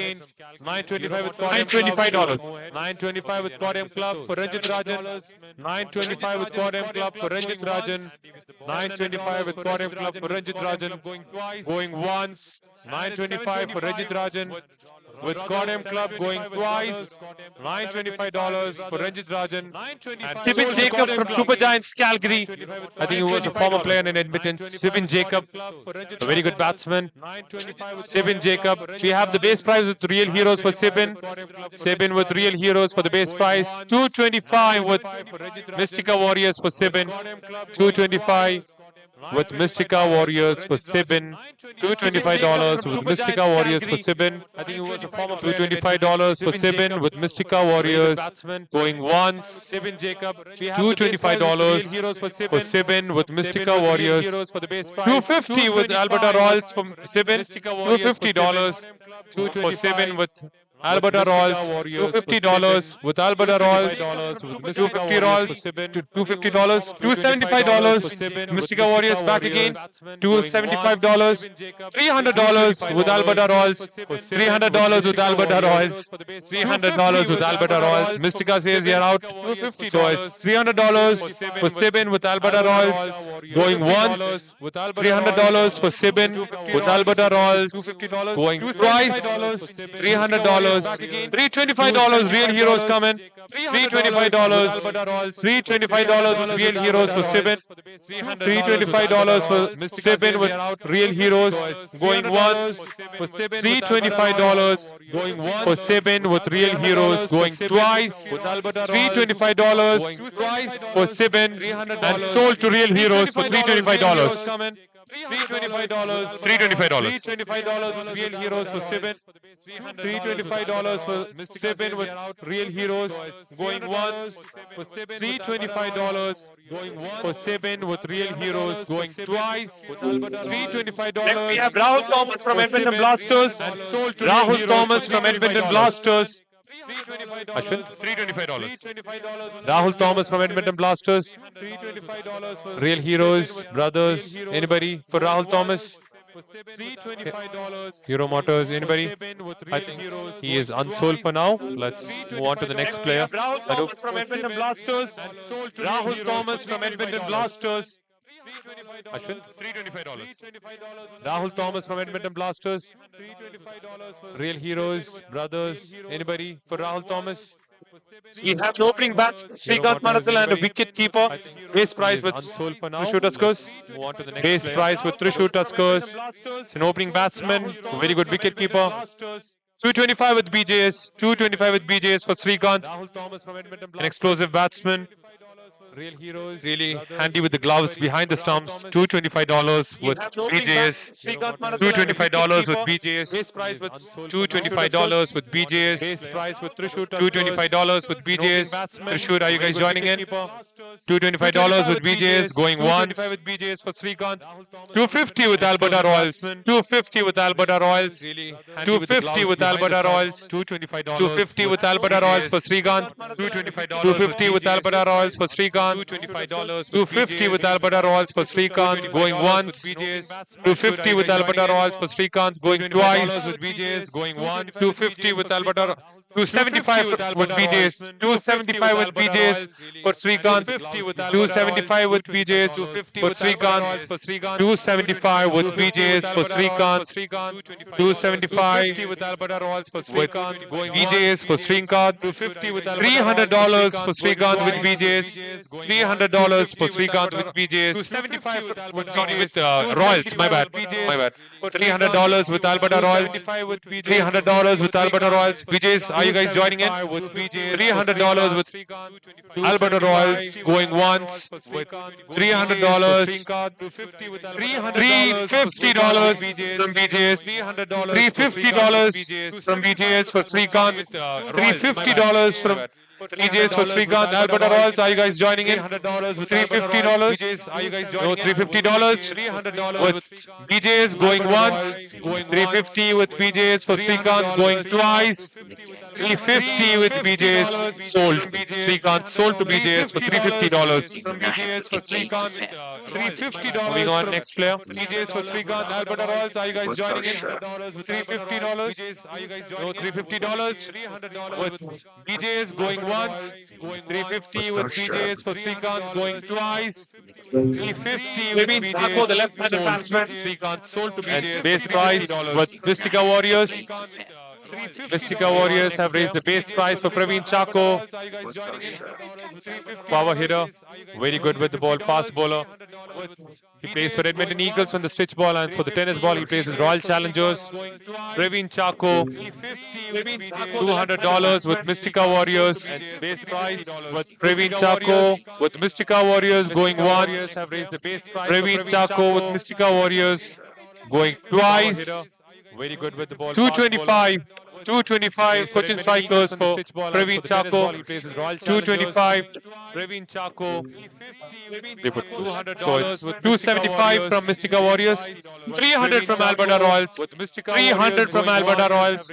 925 with $925. 925 with Kottayam Club for Ranjit Rajan. 925 with Kottayam Club for Ranjit Rajan. 925 with Kottayam Club for Ranjit Rajan going once. 925 for Ranjit Rajan with Kottayam Club going twice. $925 for Ranjit Rajan. And Sibin Jacob from Super Giants Calgary. I think he was a former player in Edmonton. Sibin Jacob, a very good batsman. Sibin Jacob. We have the base prize with Real Heroes for Sibin. Sibin with Real Heroes for the base prize. 225 with Mystica Warriors for Sibin. 225 with Mystica Warriors for Sibin. $225 with Mystica Warriors for Sibin. I think it was a former $225 for Sibin with Mystica Warriors going once. $225 for Sibin with Mystica Warriors. $250 with Alberta Royals from Sibin. $250 for Sibin with Alberta Royals, $250 with Alberta Royals, $250 $250, $275, Mystica Warriors back again, $275, $300 with Alberta Royals, $300 with Alberta Royals, $300 with Alberta Royals. Mystica says you're out, so it's $300 for Sibin with Alberta Royals, going once, $300 for Sibin with Alberta Royals, going twice, $300. $325 Real Heroes coming. $325. $325 with Real Heroes for Sibin. $325 for Sibin with Real Heroes going once. $325 for Sibin with Real Heroes going twice. $325 for Sibin and sold to Real Heroes for $325. $325 with Real Heroes for Sibin. $325 for Sibin with Real Heroes going once. $325 for Sibin with Real Heroes going twice. $325. We have Rahul Thomas from Edmonton Blasters. Rahul Thomas from Edmonton Blasters. Ashwin, $325. Rahul Thomas from Edmonton Blasters. Real Heroes, brothers, anybody for Rahul Thomas? Hero Motors, anybody? I think he is unsold for now. Let's move on to the next player. Rahul Thomas from Edmonton Blasters. Rahul Thomas from Edmonton Blasters. Ashwin, $325. Rahul Thomas from Edmonton Blasters. Real Heroes, brothers, anybody for Rahul Thomas? We have an opening batsman, Srikanth Marathal, and a wicket keeper. Base prize with Thrissur Tuskers. Base prize with Thrissur Tuskers. It's an opening batsman, a very good wicket keeper. 225 with BJS. 225 with BJS for Srikanth. An explosive batsman. Real Heroes, really handy with the gloves behind the stumps. $225 with BJS. $225 with BJS. $225 with BJS. $225 with BJS. Thrissur, are you guys joining in? $225 with BJS going once. $250 with Alberta Royals. $250 with Alberta Royals. $250 with Alberta Royals. $250 with Alberta Royals for Srikanth. $250 with Alberta Royals for Srikanth. $250 with Alberta Royals for Srikanth going once. $250 with Alberta Royals for Srikanth going twice. $250 with Alberta 275 with BJs, 275 with BJs for Srikanth, 275 with BJs for Srikanth, 275 with BJs for Srikanth, 275 with Alberta Royals for Srikanth, BJs for Srikanth, $300 for Srikanth with BJs, $300 for Srikanth with BJs, 275 with Royals, my bad. $300 with Alberta Royals, $300 with Alberta Royals. BJs, are you guys joining in? $300 with Alberta Royals going once, $300, $350 from BJs, $350 from BJs for Srikanth, $350 from BJs for Srikanth. Alberta Royals, are you guys joining in? $350. No, $350 with BJs going once, $350 with BJs for Srikanth going twice, $350 with BJs sold. Srikanth sold to BJs for $350. Moving on, next player. BJs for Srikanth. Alberta Royals, are you guys joining in? $350. No, $350 with BJs going once, $350 with BJs for Srikanth going twice, $350 with BJs the left-handed batsman. Srikanth sold to And BJs. base price with Mystica Warriors. Mystica Warriors have raised the base price for Praveen Chako. Power hitter, very good with the ball, fast bowler. He plays for Edmonton Eagles on the stretch ball, and for the tennis ball, he plays with Royal Challengers. Praveen Chako, $200 with Mystica Warriors. And base price with Praveen Chako with Mystica Warriors going once. Have raised the base price. Praveen Chako with Mystica Warriors going twice. Very good with the ball. 225. 225 Cochin Strikers for Praveen Chako. 225 Praveen Chako. They put $200 with 275 from Mystica Warriors. 300 from Alberta Royals. 300 from Alberta Royals.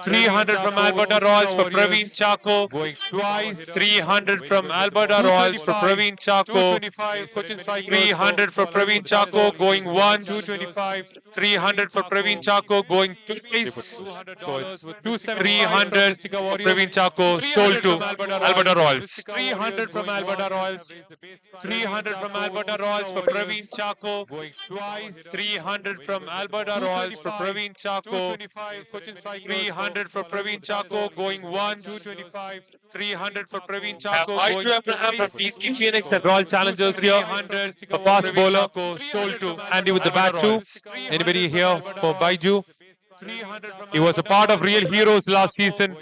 300 from Alberta Royals for Praveen Chako. Going twice. 300 from Alberta Royals for Praveen Chako. 300 for Praveen Chako going once. 300 for Praveen Chako going twice. 300 Praveen Chako sold to Alberta Royals. 300 from Alberta Royals. 300 from Alberta Royals for Praveen Chako. 300 from Alberta Royals for Praveen Chako. 300 for Praveen Chako going once. 300 for Praveen Chako going twice. Phoenix and Royal Challengers here. A fast bowler sold to Andy with the bat too. Anybody here for Baiju? He was a part of Real Heroes last season.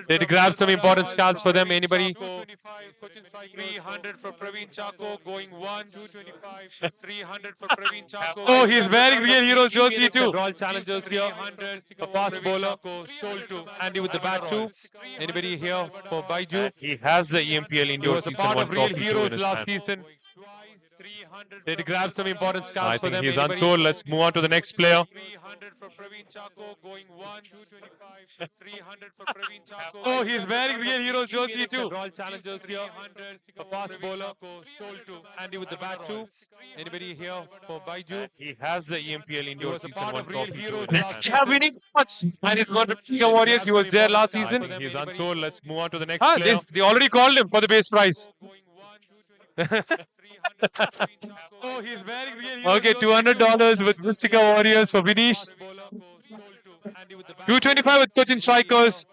Did grab some important scalps for them. Anybody? 300 for Praveen Chako going once. 300 for Praveen Chako. Oh, he's wearing Real Heroes jersey too. Royal Challengers here. A fast bowler sold to Andy with the bat too. Anybody here for Baiju? He has the EMPL Indoor season. He was a part of Real Heroes last season. Did grab some important scalps for them. I think he's unsold. Let's move on to the next player. 300 for Praveen Chako going 1, 300 for Praveen Chako. Oh, he's wearing Real Heroes jersey too. Royal Challengers here. A fast bowler sold to Andy with the bat too. Anybody here for Baiju? He has the EMPL Indoor season. One Real Heroes last season. Winning much. And he's got the Mystica Warriors. He was there last season. He's unsold. Let's move on to the next player. They already called him for the base price. Oh, he's wearing Real okay, $200 with Mystica Warriors for Vinish. 225 with Cochin Strikers.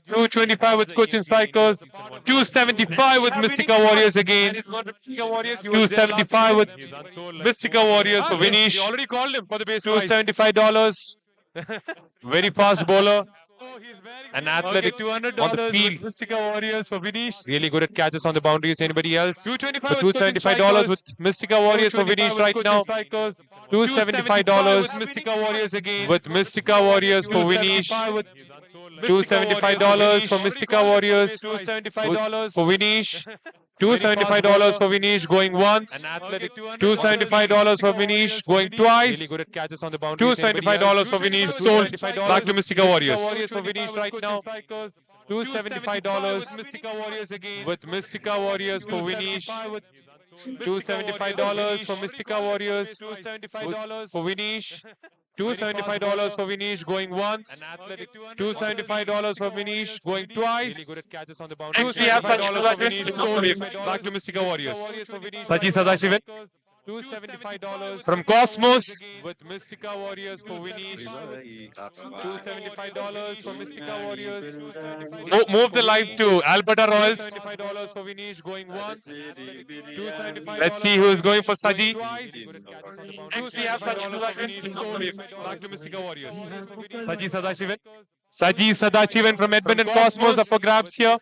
225 with Cochin Strikers. 275 with Mystica Warriors again. 275 with Mystica Warriors for Vinish. You already called him for the base $275. Very fast bowler. An athletic on the field. Mystica Warriors for Vinish. Really good at catches on the boundaries. Anybody else? $275 with Mystica Warriors for Vinish right now. $275 with Mystica Warriors again. With Mystica Warriors for Vinish. $275 for Mystica Warriors. $275 for Vinish. $275 for Vinish going once. $275 for Vinish going twice. Really good at catches on the boundaries. $275 for Vinish sold back to Mystica Warriors. For Vinish right now. $275 with Mystica Warriors for Vinish. $275 for Mystica Warriors. $275 for Vinish. $275 for Vinish going once. $275 for Vinish going twice. Next we have $275 for Vinish. Sorry, back to Mystica Warriors. Saji Sadashivan. $275 from Cosmos with Mystica Warriors for Vinish. $275 for Mystica Warriors. Move the live to Alberta Royals. $275 for Vinish going once. Let's see who is going for Saji. Next we have Sorry, back to Mystica Warriors. Saji Sadashivan. Saji Sadashivan from Edmonton Cosmos up for grabs here.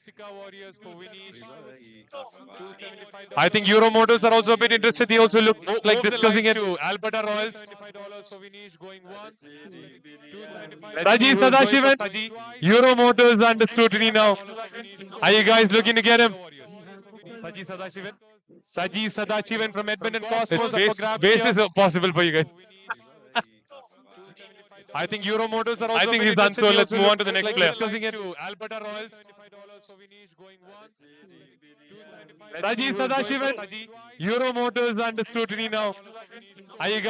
I think Euro Motors are also a bit interested. They also look like discussing it. Alberta Royals. Saji Sadashivan. Euro Motors under scrutiny now. Are you guys looking to get him? Saji Sadashivan. Saji Sadashivan from Edmonton Cosmos. Base is possible for you guys. I think Euro Motors are also. I think he's done. So let's move on to the next player. Alberta Royals. Saji Sadashivan. Euro Motors under scrutiny now. Are you guys